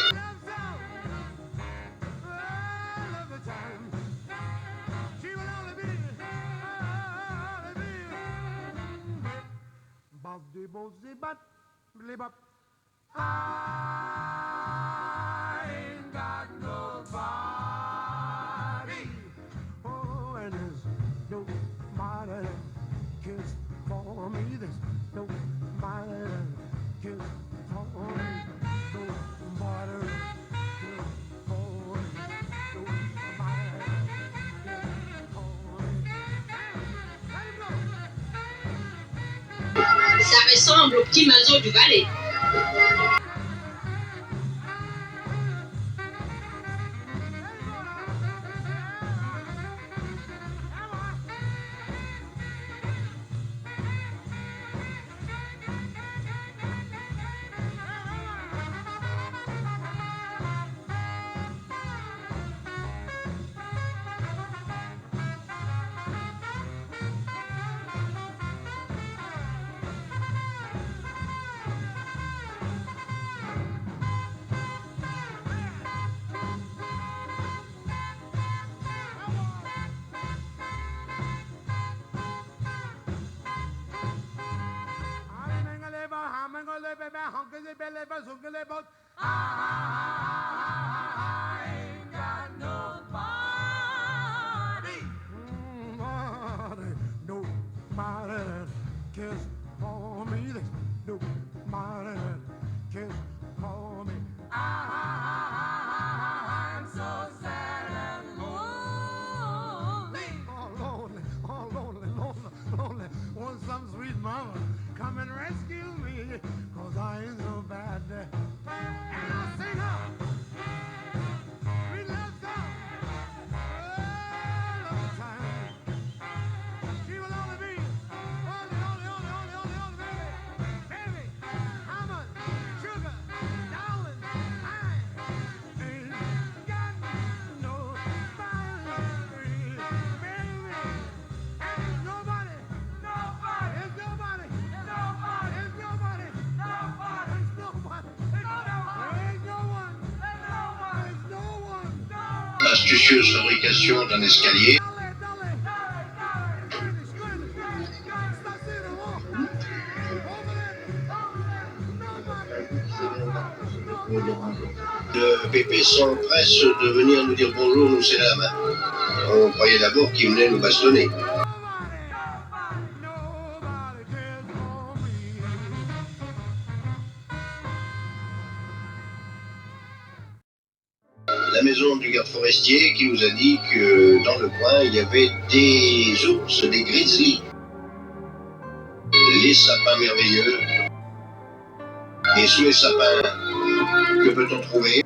Ça ressemble au petit mazo du Valais. Astucieuse fabrication d'un escalier. Le pépé s'empresse de venir nous dire bonjour, nous c'est la main. On croyait d'abord qu'il venait nous bastonner. La maison du garde forestier qui nous a dit que dans le coin il y avait des ours, des grizzlies, les sapins merveilleux. Et sous les sapins, que peut-on trouver?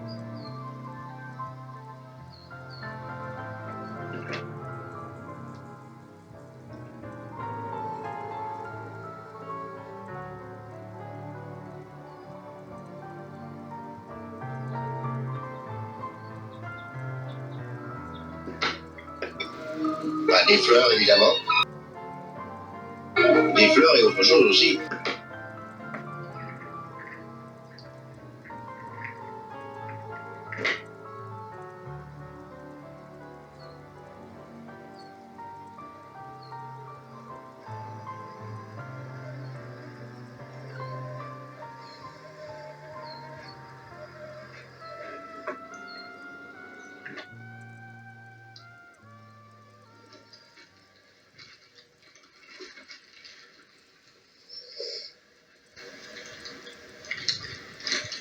Bah, des fleurs évidemment. Des fleurs et autre chose aussi.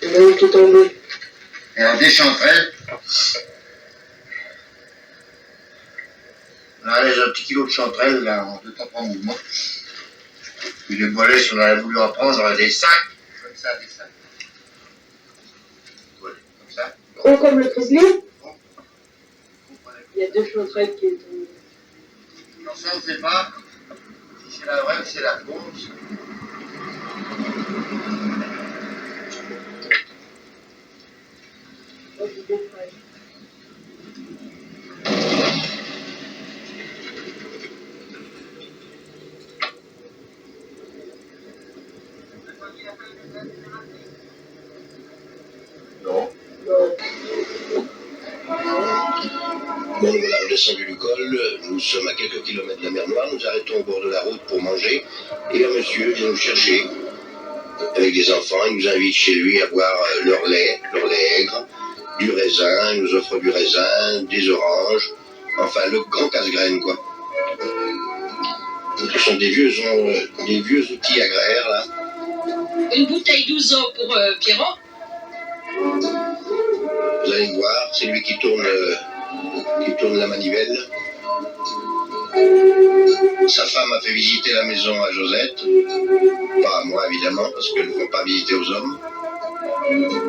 Là où t'es tombé. Et en déchanterelle, on a un petit kilo de chanterelle là, en 2 temps en mouvement. Puis les bolets, si on avait voulu en prendre, on aurait des sacs. Comme ça, des sacs. Voilà, comme ça. Gros comme le grizzly. Il y a 2 chanterelles qui est tombé. ça, on ne sait pas si c'est la vraie ou si c'est la fausse. Non. Bon, voilà, on descend du col, nous sommes à quelques kilomètres de la mer Noire, nous arrêtons au bord de la route pour manger, et un monsieur vient nous chercher avec des enfants, il nous invite chez lui à boire leur lait aigre, du raisin, il nous offre du raisin, des oranges, enfin le grand casse-graine quoi. Ce sont des vieux outils agraires là. Une bouteille d'ouzo pour Pierrot. Vous allez voir, c'est lui qui tourne la manivelle. Sa femme a fait visiter la maison à Josette, pas à moi évidemment, parce qu'elles ne font pas visiter aux hommes.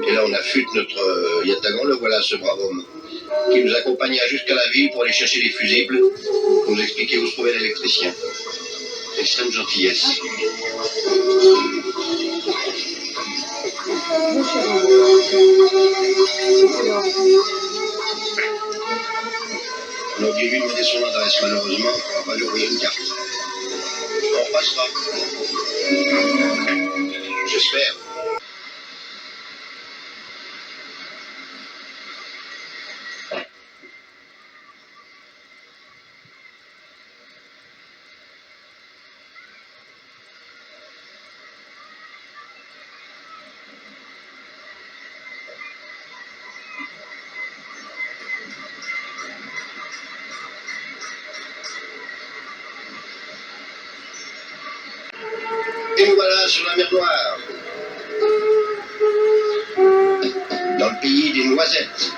Et là on affûte notre Yatagan, le voilà ce brave homme, qui nous accompagna jusqu'à la ville pour aller chercher des fusibles, pour nous expliquer où se trouvait l'électricien. Extrême gentillesse. On a oublié de lui demander son adresse, malheureusement, on va lui envoyer une carte. On repassera. J'espère. Et nous voilà sur la mer Noire, dans le pays des noisettes,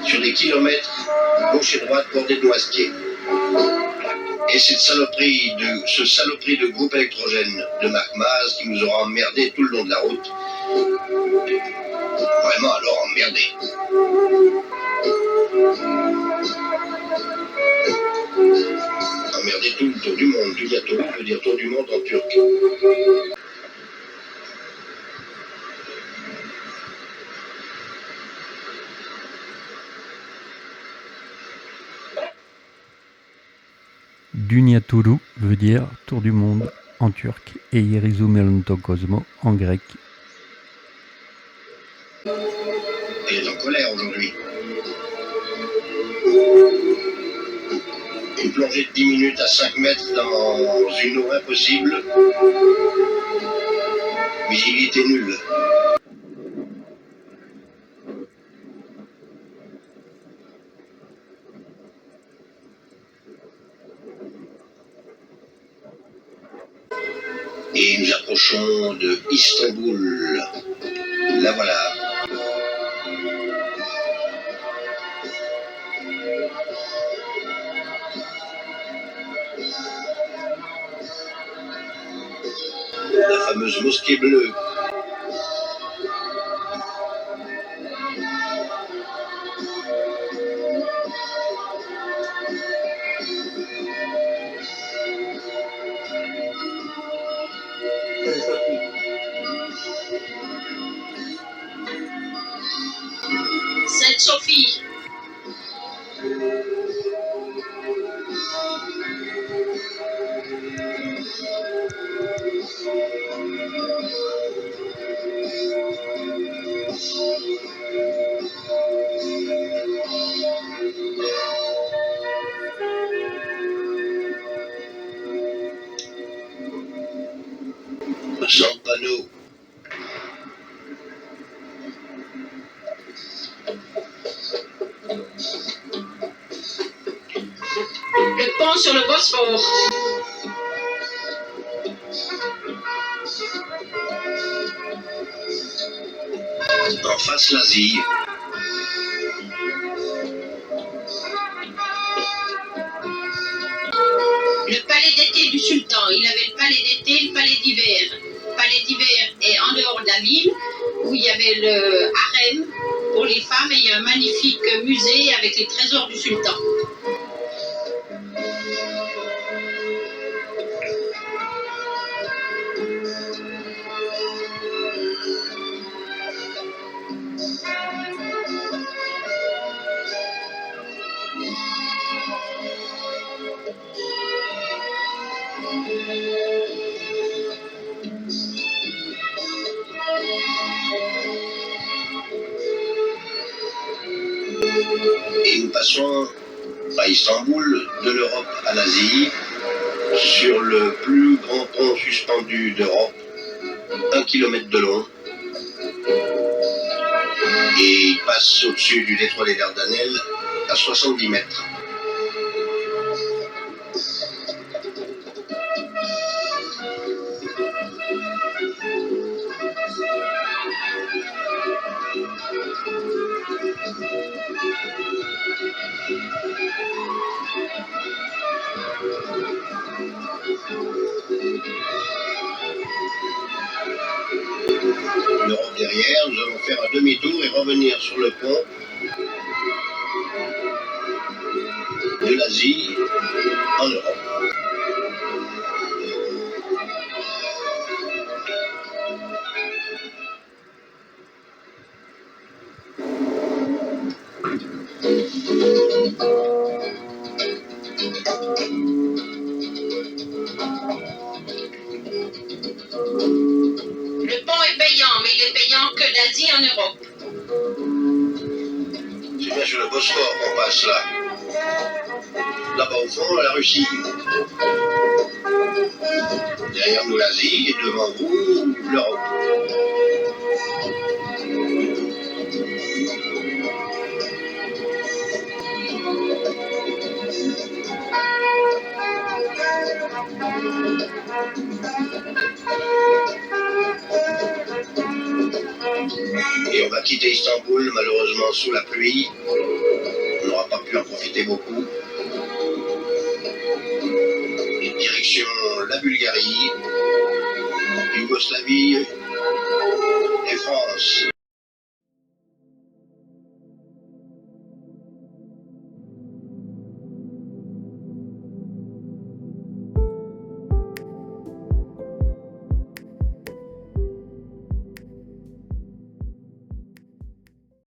sur des kilomètres, gauche et droite, bordés de noisetiers. Et ce saloperie de groupe électrogène de marque Maz qui nous aura emmerdés tout le long de la route. Vraiment alors emmerdés. Emmerdés tout le tour du monde, du gâteau, je veux dire tour du monde en turc. Dünya turu veut dire tour du monde en turc et Irizu Melontokosmo en grec. Elle est en colère aujourd'hui. Une plongée de 10 minutes à 5 mètres dans une eau impossible. Visibilité nulle. Et nous approchons de Istanbul. La voilà. La fameuse mosquée bleue. Sainte-Sophie. Zampano. Le pont sur le Bosphore. En face l'Asie. Le palais d'été du sultan. Il avait le palais d'été, le palais d'hiver. Le palais d'hiver est en dehors de la ville, où il y avait le harem pour les femmes, et il y a un magnifique musée avec les trésors du sultan. Et nous passons à Istanbul, de l'Europe à l'Asie, sur le plus grand pont suspendu d'Europe, 1 kilomètre de long. Et il passe au-dessus du détroit des Dardanelles à 70 mètres. L'Europe derrière, nous allons faire un demi-tour et revenir sur le pont de l'Asie en Europe. Le pont est payant, mais il est payant que d'Asie en Europe. C'est bien sur le Bosphore qu'on passe là. Là-bas au fond, la Russie. Derrière nous l'Asie et devant vous l'Europe. Et on va quitter Istanbul malheureusement sous la pluie. On n'aura pas pu en profiter beaucoup. Et direction la Bulgarie, Yougoslavie et France.